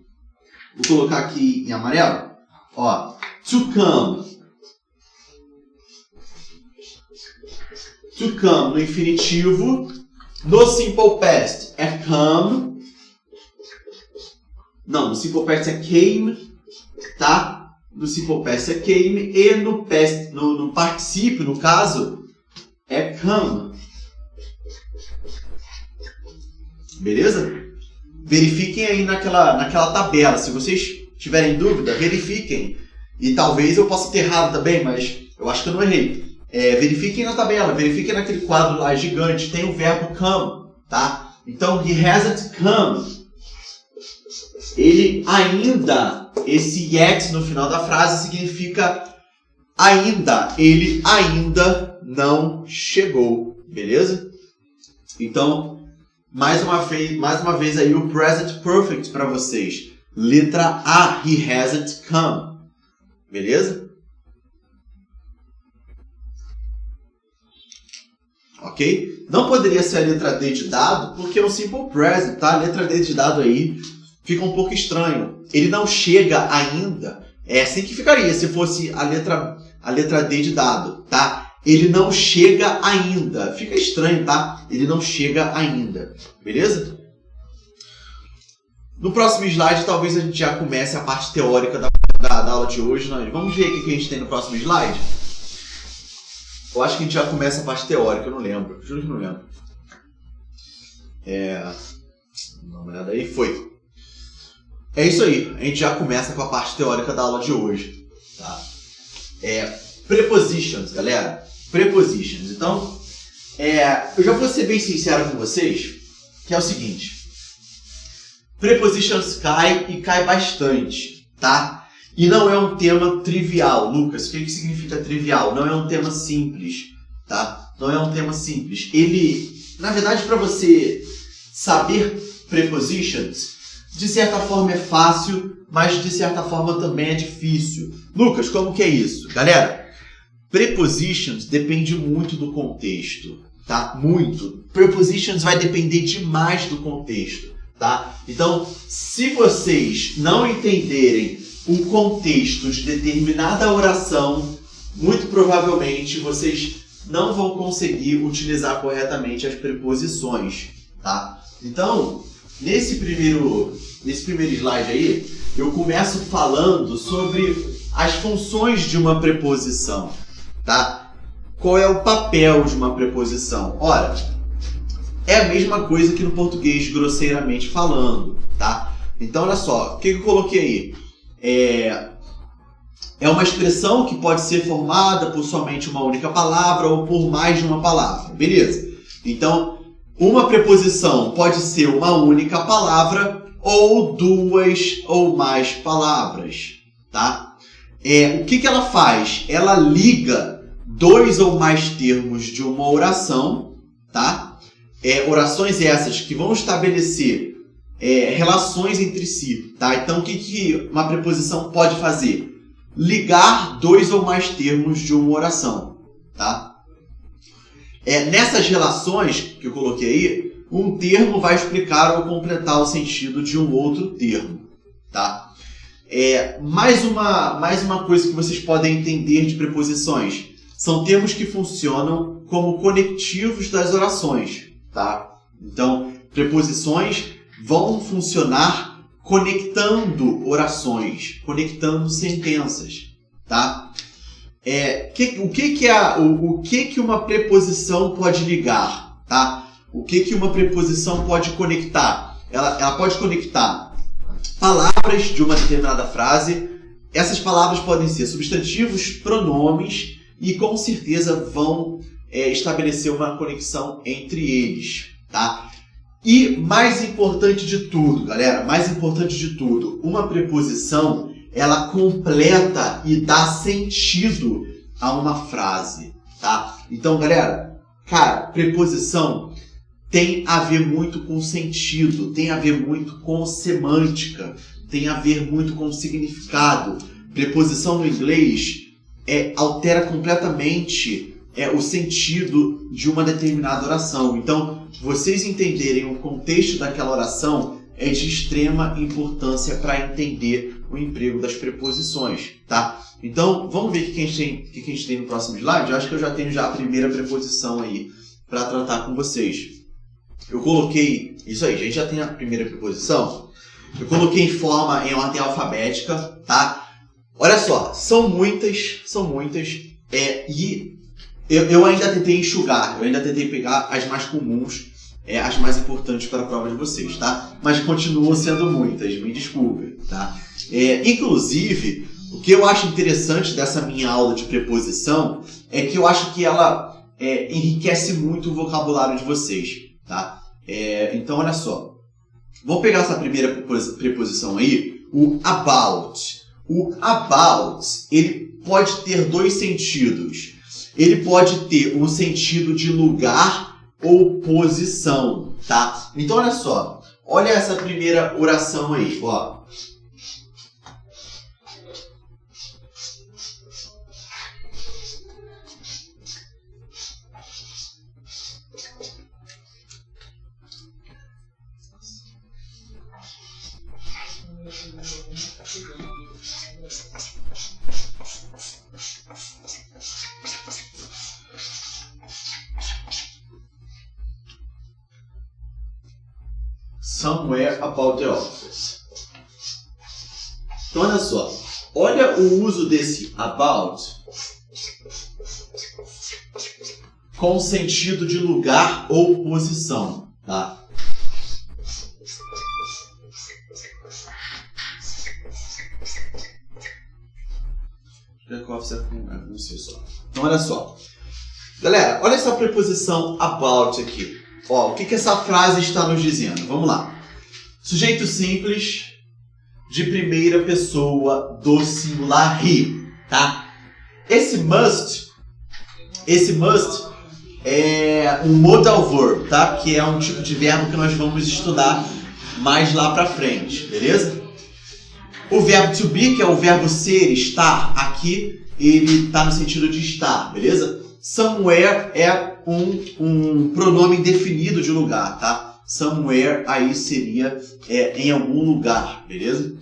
Vou colocar aqui em amarelo. Ó, to come. To come no infinitivo. No simple past é come. Não, no simple past é came, tá? No simple past é came e no past, no particípio, no caso, é come. Beleza? Verifiquem aí naquela tabela. Se vocês tiverem dúvida, verifiquem. E talvez eu possa ter errado também, mas eu acho que eu não errei. Verifiquem na tabela, verifiquem naquele quadro lá gigante, tem o verbo come, tá? Então, he hasn't come. Ele ainda, esse yet no final da frase significa ainda. Ele ainda não chegou, beleza? Então, mais uma vez aí o present perfect para vocês. Letra A, he hasn't come. Beleza? Ok? Não poderia ser a letra D de dado, porque é um simple present, tá? A letra D de dado aí fica um pouco estranho. Ele não chega ainda. É assim que ficaria se fosse a letra D de dado, tá? Ele não chega ainda. Fica estranho, tá? Ele não chega ainda. Beleza? No próximo slide, talvez a gente já comece a parte teórica da aula de hoje. Vamos ver o que a gente tem no próximo slide? Eu acho que a gente já começa a parte teórica, eu não lembro. Juro que não lembro. Dá uma olhada aí. Foi. É isso aí. A gente já começa com a parte teórica da aula de hoje. Tá? Prepositions, galera. Prepositions. Então, eu já vou ser bem sincero com vocês, que é o seguinte. Prepositions cai bastante, tá? E não é um tema trivial. Lucas, o que significa trivial? Não é um tema simples, tá? Não é um tema simples. Ele, na verdade, para você saber prepositions, de certa forma é fácil, mas de certa forma também é difícil. Lucas, como que é isso? Galera, prepositions depende muito do contexto, tá? Muito. Prepositions vai depender demais do contexto, tá? Então, se vocês não entenderem o contexto de determinada oração, muito provavelmente vocês não vão conseguir utilizar corretamente as preposições, tá? Então, nesse primeiro slide aí, eu começo falando sobre as funções de uma preposição, tá? Qual é o papel de uma preposição? Ora, é a mesma coisa que no português, grosseiramente falando, tá? Então, olha só, o que eu coloquei aí? É uma expressão que pode ser formada por somente uma única palavra ou por mais de uma palavra, beleza? Então, uma preposição pode ser uma única palavra ou duas ou mais palavras, tá? O que ela faz? Ela liga dois ou mais termos de uma oração, tá? Orações essas que vão estabelecer relações entre si, tá? Então, o que uma preposição pode fazer? Ligar dois ou mais termos de uma oração, tá? Nessas relações que eu coloquei aí, um termo vai explicar ou completar o sentido de um outro termo, tá? Mais uma coisa que vocês podem entender de preposições. São termos que funcionam como conectivos das orações, tá? Então, preposições vão funcionar conectando orações, conectando sentenças, tá? O que uma preposição pode ligar, tá? O que uma preposição pode conectar? Ela pode conectar palavras de uma determinada frase. Essas palavras podem ser substantivos, pronomes e com certeza vão estabelecer uma conexão entre eles, tá? E mais importante de tudo, galera, uma preposição, ela completa e dá sentido a uma frase, tá? Então, galera, preposição tem a ver muito com sentido, tem a ver muito com semântica, tem a ver muito com significado. Preposição no inglês altera completamente o sentido de uma determinada oração. Então, vocês entenderem o contexto daquela oração é de extrema importância para entender o emprego das preposições, tá? Então, vamos ver o que a gente tem no próximo slide. Eu acho que eu já tenho a primeira preposição aí para tratar com vocês. Eu coloquei isso aí, a gente já tem a primeira preposição. Eu coloquei em ordem alfabética, tá? Olha só, são muitas, e eu ainda tentei enxugar, eu ainda tentei pegar as mais comuns, as mais importantes para a prova de vocês, tá? Mas continuam sendo muitas, me desculpem, tá? Inclusive, o que eu acho interessante dessa minha aula de preposição é que eu acho que ela enriquece muito o vocabulário de vocês, tá? Então, olha só. Vamos pegar essa primeira preposição aí, o about. O about, ele pode ter dois sentidos. Ele pode ter um sentido de lugar ou posição, tá? Então, olha só. Olha essa primeira oração aí, ó. Somewhere about the office. Então, olha só. Olha o uso desse about com sentido de lugar ou posição, tá? Office com C só. Então, olha só. Galera, olha essa preposição about aqui. Ó, o que essa frase está nos dizendo? Vamos lá. Sujeito simples de primeira pessoa do singular he, tá? Esse must é um modal verb, tá? Que é um tipo de verbo que nós vamos estudar mais lá pra frente, beleza? O verbo to be, que é o verbo ser, estar, aqui, ele está no sentido de estar, beleza? Somewhere é um pronome indefinido de lugar, tá? Somewhere aí seria em algum lugar, beleza?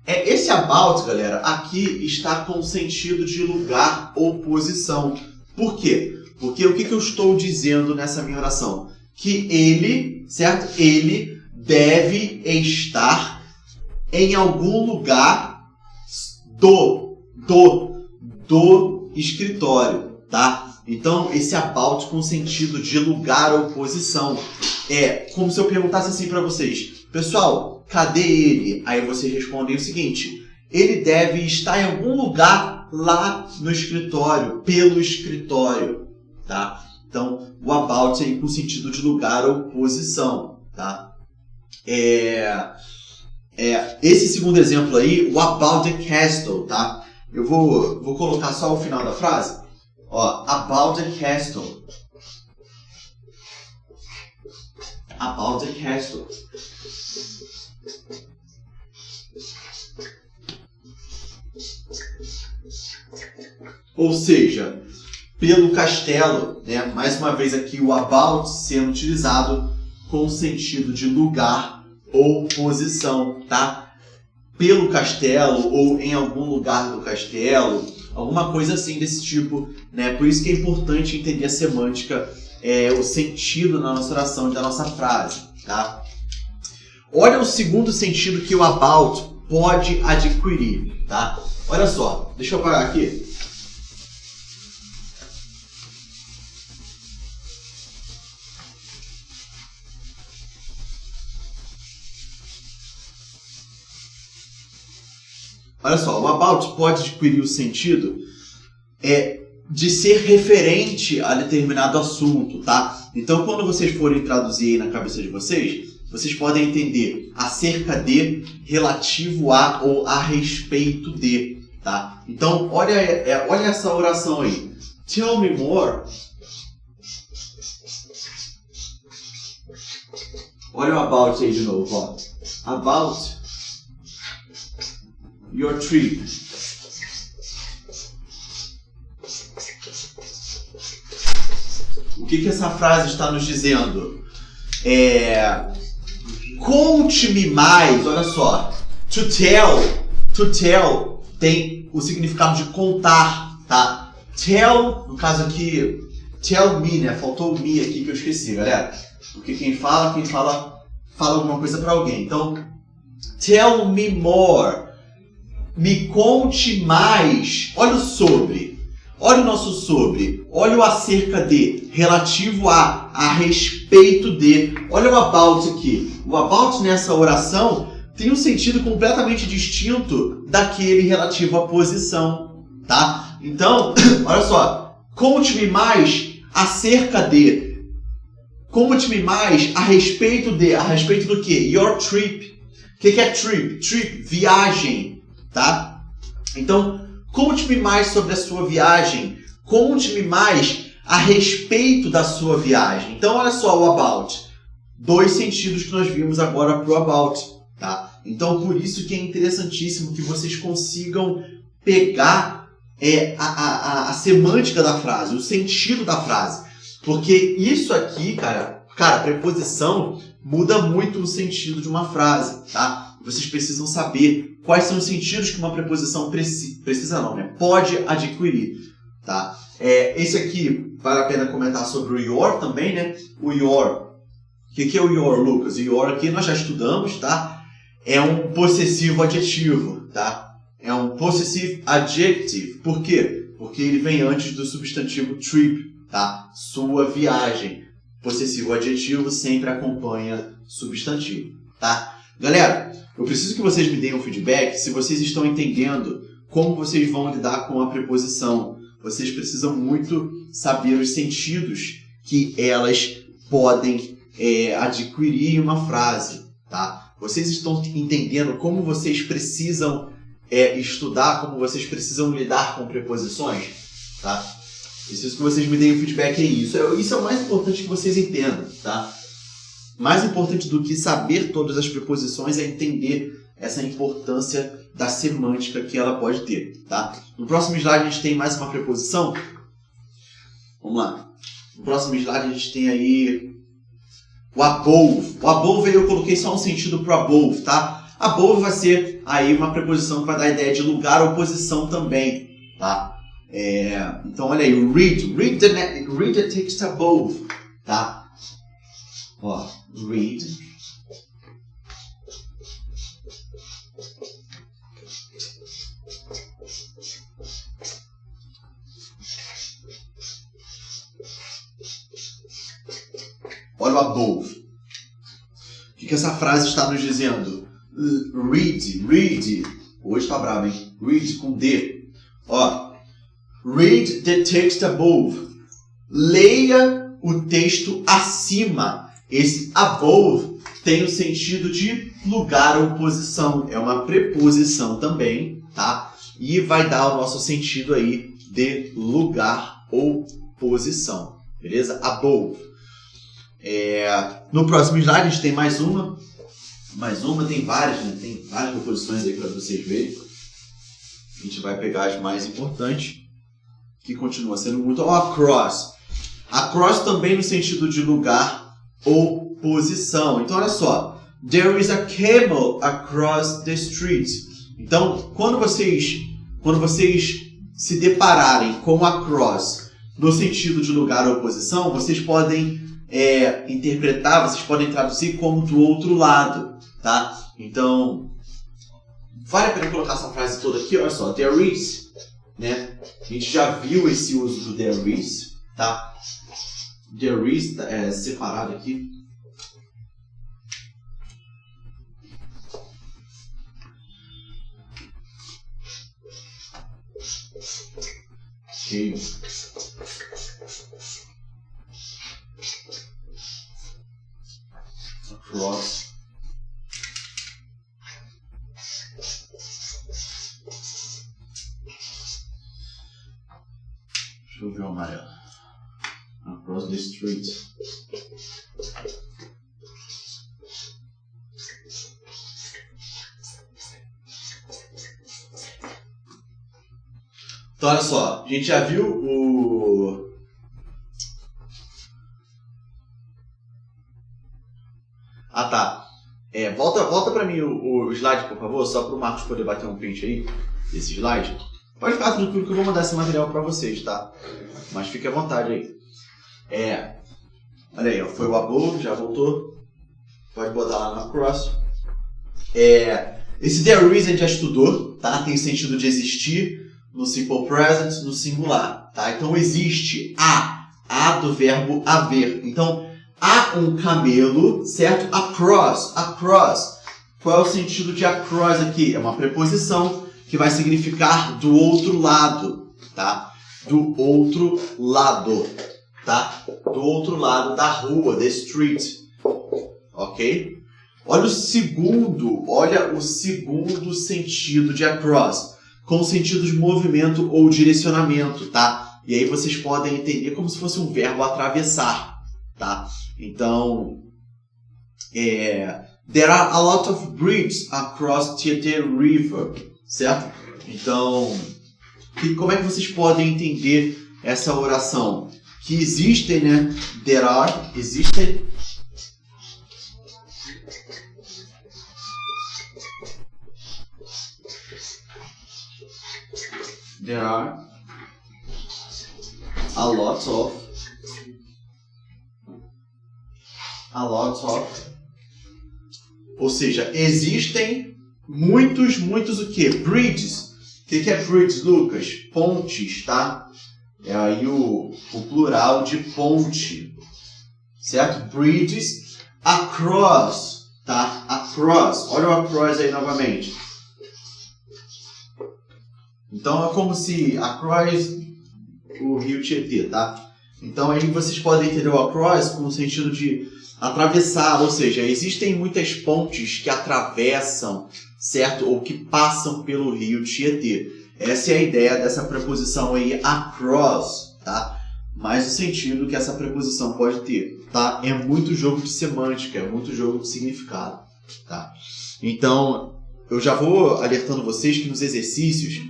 Esse about, galera, aqui está com sentido de lugar ou posição. Por quê? Porque o que eu estou dizendo nessa minha oração? Que ele, certo? Ele deve estar em algum lugar do escritório, tá? Então, esse about com sentido de lugar ou posição. É como se eu perguntasse assim para vocês: pessoal, cadê ele? Aí vocês respondem o seguinte: ele deve estar em algum lugar lá no escritório, pelo escritório, tá? Então, o about aí com sentido de lugar ou posição, tá? Esse segundo exemplo aí, o about the castle, tá? Eu vou colocar só o final da frase. Ó, about the castle. About the castle. Ou seja, pelo castelo, né? Mais uma vez aqui o about sendo utilizado com o sentido de lugar ou posição, tá? Pelo castelo ou em algum lugar do castelo, alguma coisa assim desse tipo, né? Por isso que é importante entender a semântica, o sentido na nossa oração e da nossa frase, tá? Olha o segundo sentido que o about pode adquirir, tá? Olha só, deixa eu apagar aqui. Olha só, o about pode adquirir o sentido de ser referente a determinado assunto, tá? Então, quando vocês forem traduzir aí na cabeça de vocês, vocês podem entender acerca de, relativo a ou a respeito de, tá? Então, olha essa oração aí. Tell me more. Olha o about aí de novo, ó. About your trip. O que essa frase está nos dizendo? Conte-me mais, olha só. To tell tem o significado de contar, tá? Tell, no caso aqui, tell me, né? Faltou o me aqui que eu esqueci, galera. Porque quem fala alguma coisa para alguém. Então, tell me more. Me conte mais. Olha o sobre. Olha o nosso sobre. Olha o acerca de. Relativo a respeito de. Olha o about aqui. O about nessa oração tem um sentido completamente distinto daquele relativo à posição, tá? Então, olha só. Conte-me mais acerca de. Conte-me mais a respeito de. A respeito do quê? Your trip. O que é trip? Trip, viagem. Tá? Então, conte-me mais sobre a sua viagem. Conte-me mais a respeito da sua viagem. Então, olha só o about. 2 sentidos que nós vimos agora para o about. Tá? Então, por isso que é interessantíssimo que vocês consigam pegar a semântica da frase, o sentido da frase. Porque isso aqui, cara, preposição muda muito o sentido de uma frase. Tá? Vocês precisam saber quais são os sentidos que uma preposição pode adquirir, tá? Esse aqui, vale a pena comentar sobre o your também, né? O your. O que é o your, Lucas? O your aqui nós já estudamos, tá? É um possessivo adjetivo, tá? É um possessive adjective. Por quê? Porque ele vem antes do substantivo trip, tá? Sua viagem. Possessivo adjetivo sempre acompanha substantivo, tá? Galera, eu preciso que vocês me deem um feedback se vocês estão entendendo como vocês vão lidar com a preposição. Vocês precisam muito saber os sentidos que elas podem adquirir em uma frase, tá? Vocês estão entendendo como vocês precisam estudar, como vocês precisam lidar com preposições, tá? Preciso que vocês me deem um feedback aí. Isso é o mais importante que vocês entendam, tá? Mais importante do que saber todas as preposições é entender essa importância da semântica que ela pode ter, tá? No próximo slide a gente tem mais uma preposição. Vamos lá. No próximo slide a gente tem aí o above. O above eu coloquei só um sentido pro above, tá? Above vai ser aí uma preposição que vai dar a ideia de lugar ou posição também, tá? Então olha aí, read the text above, tá? Ó, read. Olha o above. O que essa frase está nos dizendo? Read. Hoje tá bravo, hein? Read com D. Ó, read the text above. Leia o texto acima. Esse above tem o sentido de lugar ou posição. É uma preposição também, tá? E vai dar o nosso sentido aí de lugar ou posição. Beleza? Above. No próximo slide a gente tem mais uma, tem várias, né? Tem várias preposições aí para vocês verem. A gente vai pegar as mais importantes, que continua sendo muito across. Across também no sentido de lugar ou posição. Então olha só, there is a camel across the street. Então quando vocês se depararem com across no sentido de lugar ou posição, vocês podem interpretar, vocês podem traduzir como do outro lado, tá? Então, vale a pena colocar essa frase toda aqui, olha só, there is, né? A gente já viu esse uso do there is, tá? There is separado aqui. Ok. Across. Deixa eu ver o amarelo. Across the street. Então olha só, a gente já viu o... Ah tá. Volta pra mim o slide, por favor, só para o Marcos poder bater um print aí, desse slide. Pode ficar tranquilo que eu vou mandar esse material para vocês, tá? Mas fique à vontade aí. Olha aí, ó, foi o above, já voltou. Pode botar lá no across. Esse there is a gente já estudou, tá? Tem sentido de existir no simple present, no singular, tá? Então existe a do verbo haver. Então há um camelo, certo? Across. Qual é o sentido de across aqui? É uma preposição que vai significar do outro lado, tá? Do outro lado, tá? Do outro lado da rua, the street, ok? Olha o segundo sentido de across, com o sentido de movimento ou direcionamento, tá? E aí vocês podem entender como se fosse um verbo atravessar, tá? Então, there are a lot of bridges across the river, certo? Então, como é que vocês podem entender essa oração? Que existem, né? Existem. There are a lot of. Ou seja, existem muitos o quê? Bridges. O que é bridges, Lucas? Pontes, tá? É aí o plural de ponte, certo? Bridges across, tá? Across. Olha o across aí novamente. Então é como se across o rio Tietê, tá? Então aí vocês podem entender o across com o sentido de atravessar, ou seja, existem muitas pontes que atravessam, certo? Ou que passam pelo rio Tietê. Essa é a ideia dessa preposição aí, across, tá? Mas o sentido que essa preposição pode ter, tá? É muito jogo de semântica, é muito jogo de significado, tá? Então, eu já vou alertando vocês que nos exercícios,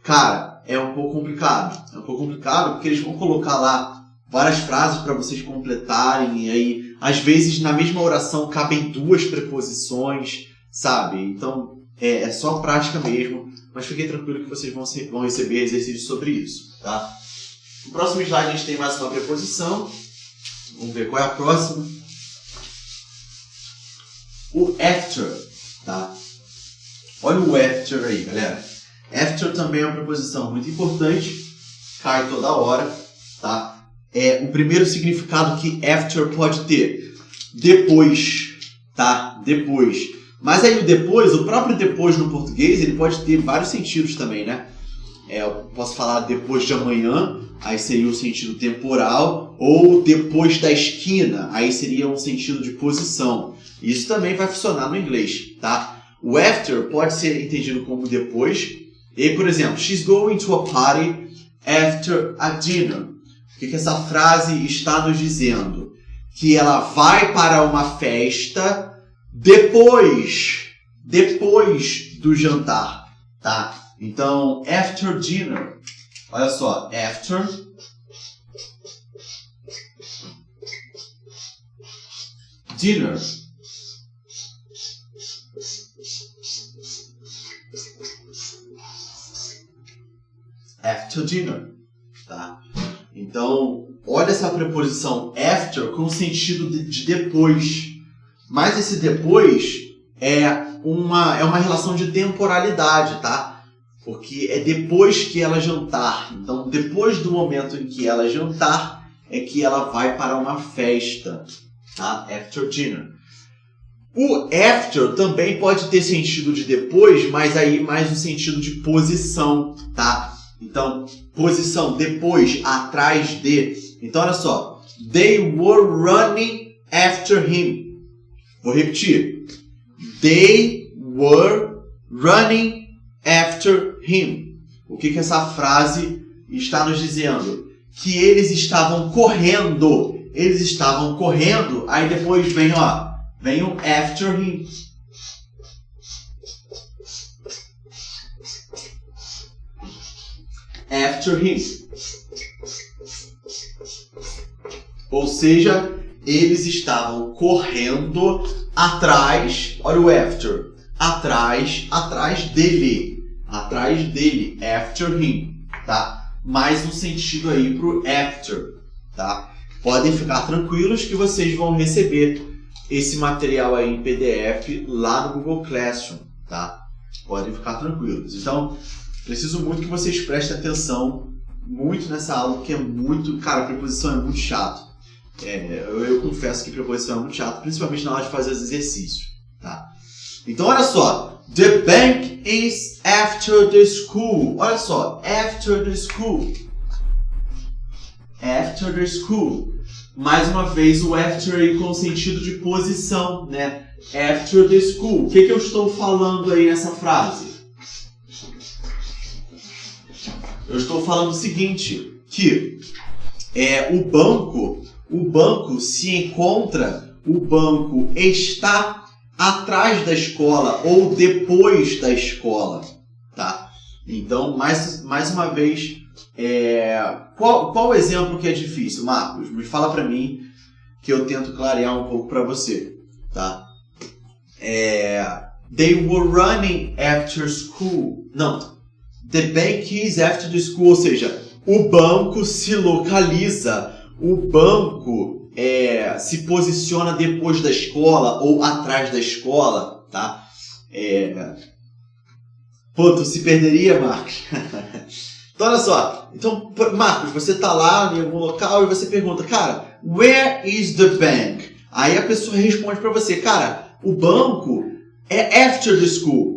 cara, é um pouco complicado. É um pouco complicado porque eles vão colocar lá várias frases para vocês completarem e aí, às vezes, na mesma oração cabem duas preposições, sabe? Então, é só prática mesmo. Mas fiquem tranquilos que vocês vão receber exercícios sobre isso, tá? No próximo slide a gente tem mais uma preposição. Vamos ver qual é a próxima. O after, tá? Olha o after aí, galera. After também é uma preposição muito importante. Cai toda hora, tá? O primeiro significado que after pode ter. Depois, tá? Depois. Mas aí o próprio depois no português, ele pode ter vários sentidos também, né? Eu posso falar depois de amanhã, aí seria o sentido temporal, ou depois da esquina, aí seria um sentido de posição. Isso também vai funcionar no inglês, tá? O after pode ser entendido como depois. E, por exemplo, she's going to a party after a dinner. O que essa frase está nos dizendo? Que ela vai para uma festa depois do jantar, tá? Então, after dinner. Olha só, after dinner. After dinner, tá? Então, olha essa preposição after com o sentido de depois. Mas esse depois é uma relação de temporalidade, tá? Porque é depois que ela jantar. Então, depois do momento em que ela jantar, é que ela vai para uma festa, tá? After dinner. O after também pode ter sentido de depois, mas aí mais no sentido de posição, tá? Então, posição, depois, atrás de. Então, olha só. They were running after him. Vou repetir. They were running after him. O que essa frase está nos dizendo? Que eles estavam correndo. Eles estavam correndo. Aí depois vem o after him. After him. Ou seja, eles estavam correndo atrás, olha o after, atrás dele, after him, tá? Mais um sentido aí pro after, tá? Podem ficar tranquilos que vocês vão receber esse material aí em PDF lá no Google Classroom, tá? Podem ficar tranquilos. Então, preciso muito que vocês prestem atenção muito nessa aula, que é muito... Cara, preposição é muito chato. Eu confesso que preposição é muito chato, principalmente na hora de fazer os exercícios, tá? Então, olha só. The bank is after the school. Olha só. After the school. After the school. Mais uma vez, o after aí com o sentido de posição, né? After the school. O que eu estou falando aí nessa frase? Eu estou falando o seguinte, que o banco se encontra, o banco está atrás da escola ou depois da escola, tá? Então, mais uma vez, qual o exemplo que é difícil, Marcos? Me fala para mim que eu tento clarear um pouco para você, tá? They were running after school. Não. The bank is after the school, ou seja, o banco se localiza, o banco se posiciona depois da escola ou atrás da escola, tá? Pô, tu se perderia, Marcos? Então, olha só. Então, Marcos, você tá lá em algum local e você pergunta, cara, where is the bank? Aí a pessoa responde para você, cara, o banco é after the school.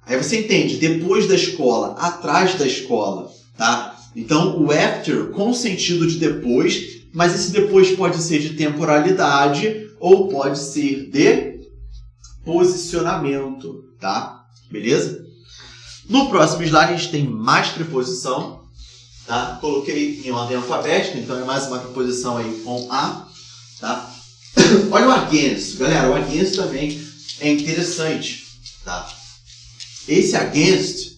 Aí você entende, depois da escola, atrás da escola, tá? Então, o after com sentido de depois, mas esse depois pode ser de temporalidade ou pode ser de posicionamento, tá? Beleza? No próximo slide a gente tem mais preposição, tá? Coloquei em ordem alfabética, então é mais uma preposição aí com a, tá? Olha o against, galera, o against também é interessante, tá? Esse against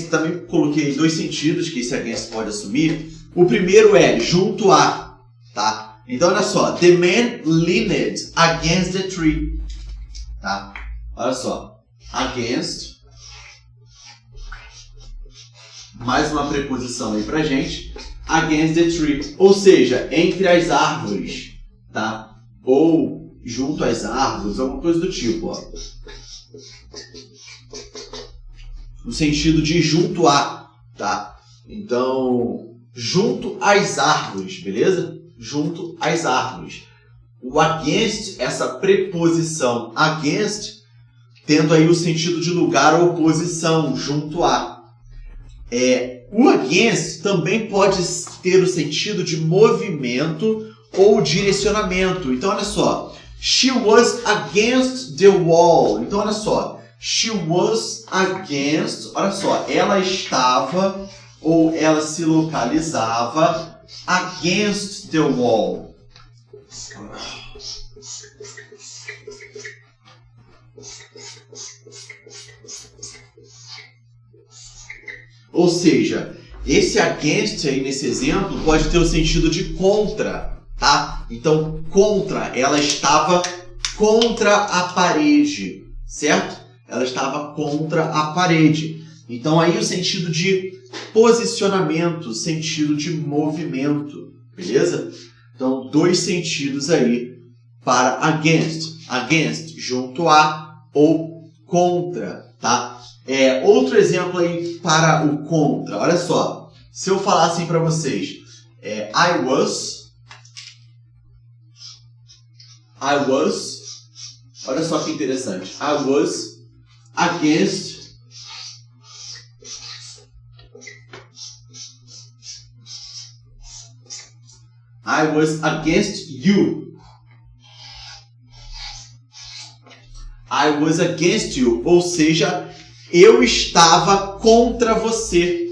também coloquei dois sentidos que esse against pode assumir. O primeiro é junto a, tá? Então olha só, the man leaned against the tree, tá? Olha só, against, mais uma preposição aí pra gente, against the tree, ou seja, entre as árvores, tá? Ou junto às árvores, alguma coisa do tipo, ó. No sentido de junto a, tá? Então, junto às árvores, beleza? Junto às árvores. O against, essa preposição against, tendo aí o sentido de lugar ou posição, junto a. O against também pode ter o sentido de movimento ou direcionamento. Então, olha só. She was against the wall. Então, olha só. She was against, olha só, ela estava ou ela se localizava against the wall. Ou seja, esse against aí nesse exemplo pode ter o sentido de contra, tá? Então, contra, ela estava contra a parede, certo? Ela estava contra a parede. Então, aí o sentido de posicionamento, sentido de movimento, beleza? Então, dois sentidos aí para against. Against, junto a ou contra, tá? Outro exemplo aí para o contra. Olha só, se eu falar assim para vocês, I was, olha só que interessante, I was against you. I was against you, ou seja, eu estava contra você,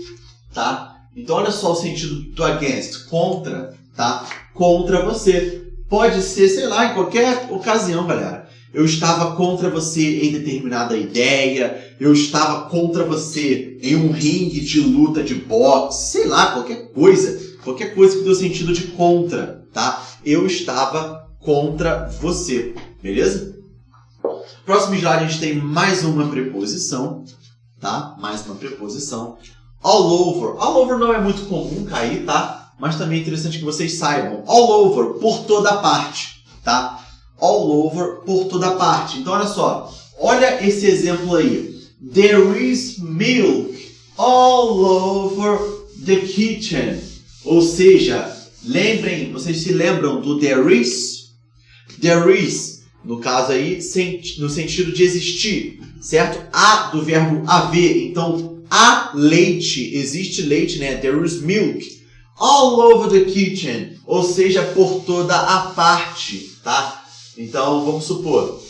tá? Então, olha só o sentido do against, contra, tá? Contra você. Pode ser, sei lá, em qualquer ocasião, galera. Eu estava contra você em determinada ideia, eu estava contra você em um ringue de luta de boxe, sei lá, qualquer coisa que deu sentido de contra, tá? Eu estava contra você, beleza? Próximo slide a gente tem mais uma preposição, tá? Mais uma preposição. All over. All over não é muito comum cair, tá? Mas também é interessante que vocês saibam. All over, por toda parte, tá? All over, por toda parte. Então, olha só. Olha esse exemplo aí. There is milk all over the kitchen. Ou seja, lembrem, vocês se lembram do there is? There is. No caso aí, no sentido de existir, certo? Há do verbo haver. Então, há leite, existe leite, né? There is milk all over the kitchen. Ou seja, por toda a parte, tá? Então, vamos supor,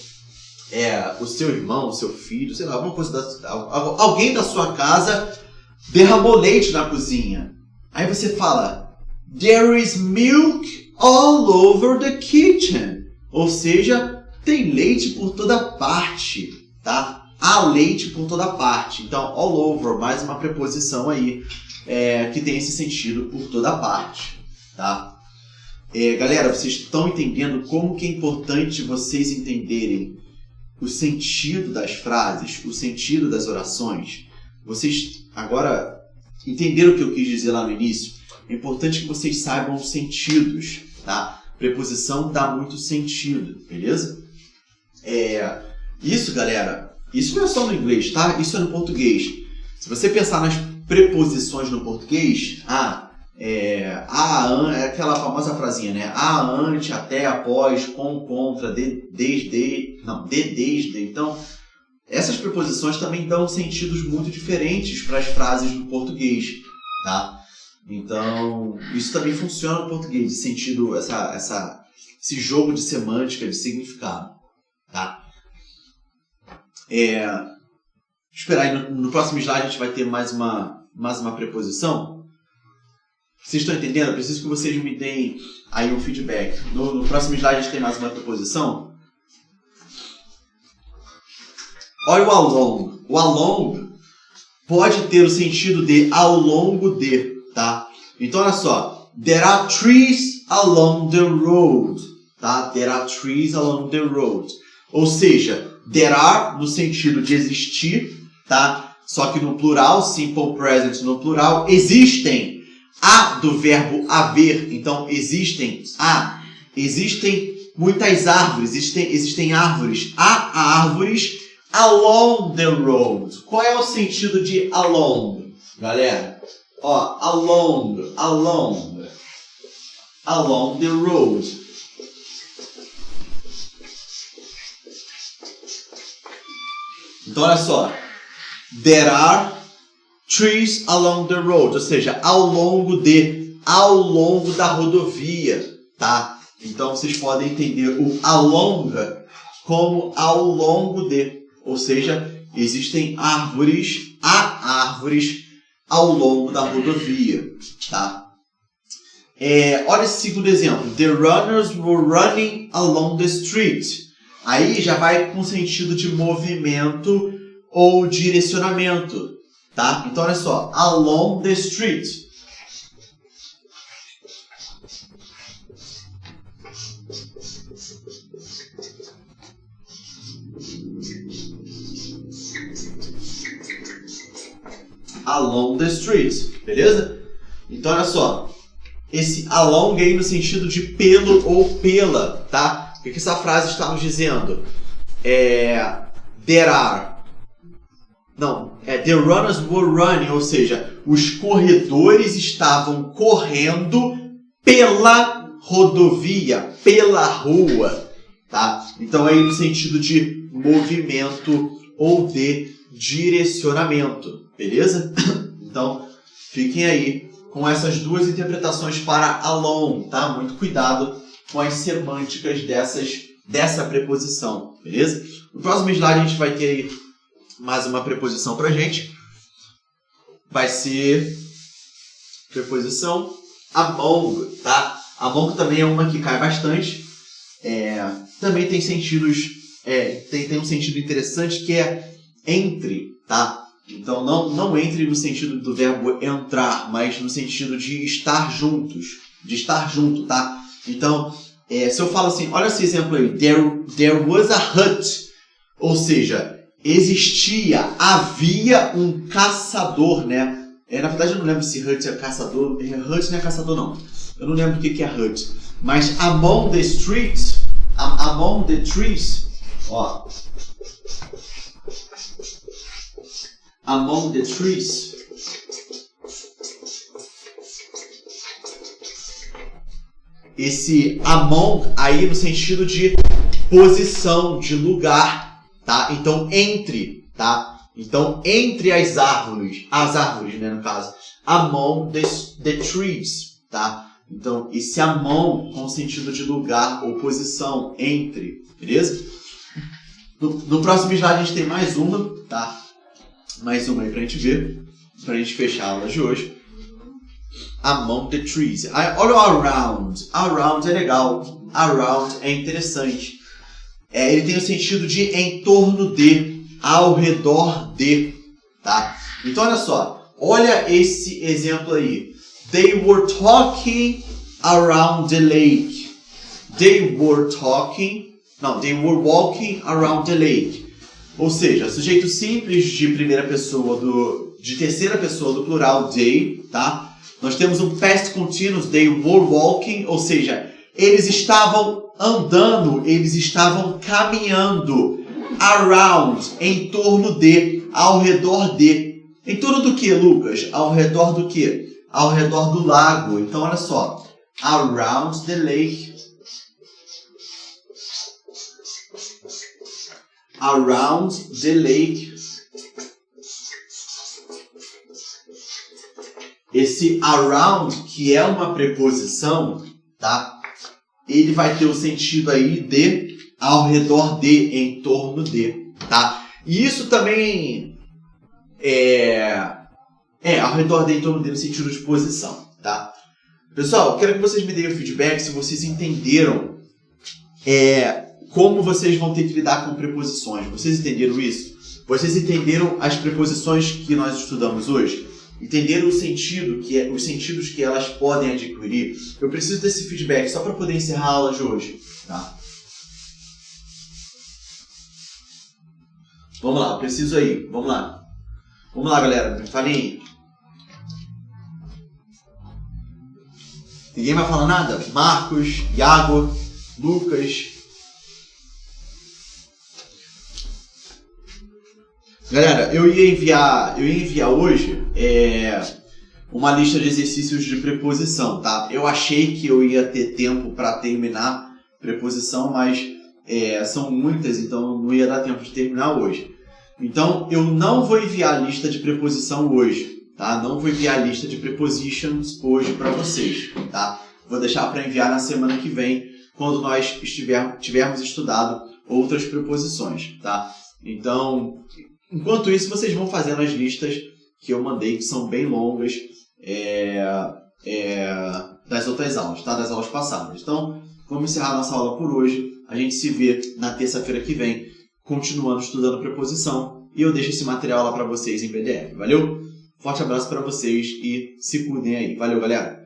o seu irmão, o seu filho, sei lá, alguma coisa, alguém da sua casa derramou leite na cozinha. Aí você fala, there is milk all over the kitchen. Ou seja, tem leite por toda parte, tá? Há leite por toda parte. Então, all over, mais uma preposição aí que tem esse sentido por toda parte, tá? Galera, vocês estão entendendo como que é importante vocês entenderem o sentido das frases, o sentido das orações? Vocês agora entenderam o que eu quis dizer lá no início? É importante que vocês saibam os sentidos, tá? Preposição dá muito sentido, beleza? Isso, galera, isso não é só no inglês, tá? Isso é no português. Se você pensar nas preposições no português, é aquela famosa frasinha, né? A, ante, até, após, com, contra, desde. Então, essas preposições também dão sentidos muito diferentes para as frases no português, tá? Então, isso também funciona no português, de sentido, esse jogo de semântica, de significado, tá? Esperar aí, no próximo slide a gente vai ter mais uma preposição. Vocês estão entendendo? Eu preciso que vocês me deem aí um feedback. No próximo slide a gente tem mais uma preposição. Olha o along. O along pode ter o sentido de ao longo de, tá? Então, olha só. There are trees along the road, tá? There are trees along the road. Ou seja, there are no sentido de existir, tá? Só que no plural, simple present no plural, existem. Há do verbo haver. Então, existem muitas árvores, existem árvores. Há árvores along the road. Qual é o sentido de along, galera? Ó, along the road. Então, olha só. There are trees along the road, ou seja, ao longo da rodovia, tá? Então, vocês podem entender o along como ao longo de, ou seja, existem árvores, há árvores ao longo da rodovia, tá? Olha esse segundo exemplo. The runners were running along the street. Aí já vai com sentido de movimento ou direcionamento, tá? Então olha só, along the street. Along the street, beleza? Então olha só, esse along aí no sentido de pelo ou pela, tá? O que essa frase está nos dizendo? The runners were running, ou seja, os corredores estavam correndo pela rodovia, pela rua, tá? Então aí no sentido de movimento ou de direcionamento, beleza? Então fiquem aí com essas duas interpretações para along, tá? Muito cuidado com as semânticas dessa preposição, beleza? No próximo slide a gente vai ter aí mais uma preposição pra gente. Vai ser preposição among, tá? Among também é uma que cai bastante. Também tem sentidos, tem um sentido interessante que é entre, tá? Então não entre no sentido do verbo entrar, mas no sentido de estar juntos, de estar junto, tá? Então, se eu falo assim, olha esse exemplo aí, there was a hut, ou seja, havia um caçador, né? Na verdade eu não lembro se hut é caçador, hut não é caçador não, eu não lembro o que é hut, mas among the streets, among the trees, ó, among the trees, esse among aí no sentido de posição, de lugar, tá? Então entre, tá? Então entre as árvores, né, no caso, among the trees, tá? Então esse among com sentido de lugar ou posição, entre, beleza? No próximo slide a gente tem mais uma, tá? Mais uma aí pra gente ver, pra gente fechar a aula de hoje. Among the trees. Olha o around. Around é legal. Around é interessante. Ele tem o sentido de em torno de, ao redor de, tá? Então olha só. Olha esse exemplo aí. They were talking around the lake. They were walking around the lake. Ou seja, sujeito simples de primeira pessoa de terceira pessoa do plural they, tá? Nós temos um past continuous, they were walking, ou seja, eles estavam andando, eles estavam caminhando around, em torno de, ao redor de. Em torno do que, Lucas? Ao redor do que? Ao redor do lago. Então, olha só. Around the lake. Around the lake. Esse around, que é uma preposição, tá? Ele vai ter o sentido aí de ao redor de, em torno de, tá? E isso também ao redor de, em torno de, no sentido de posição, tá? Pessoal, quero que vocês me deem o feedback se vocês entenderam como vocês vão ter que lidar com preposições. Vocês entenderam isso? Vocês entenderam as preposições que nós estudamos hoje? Entenderam os sentidos que elas podem adquirir? Eu preciso desse feedback só para poder encerrar a aula de hoje, tá? Vamos lá, preciso aí. Vamos lá. Vamos lá, galera. Me falem aí. Ninguém vai falar nada? Marcos, Iago, Lucas. Galera, eu ia enviar hoje uma lista de exercícios de preposição, tá? Eu achei que eu ia ter tempo para terminar preposição, mas são muitas, então não ia dar tempo de terminar hoje. Então, eu não vou enviar a lista de preposição hoje, tá? Não vou enviar a lista de prepositions hoje para vocês, tá? Vou deixar para enviar na semana que vem, quando nós tivermos estudado outras preposições, tá? Então, enquanto isso, vocês vão fazendo as listas que eu mandei, que são bem longas, das outras aulas, tá? Das aulas passadas. Então, vamos encerrar nossa aula por hoje. A gente se vê na terça-feira que vem, continuando estudando preposição. E eu deixo esse material lá para vocês em PDF. Valeu? Forte abraço para vocês e se cuidem aí. Valeu, galera!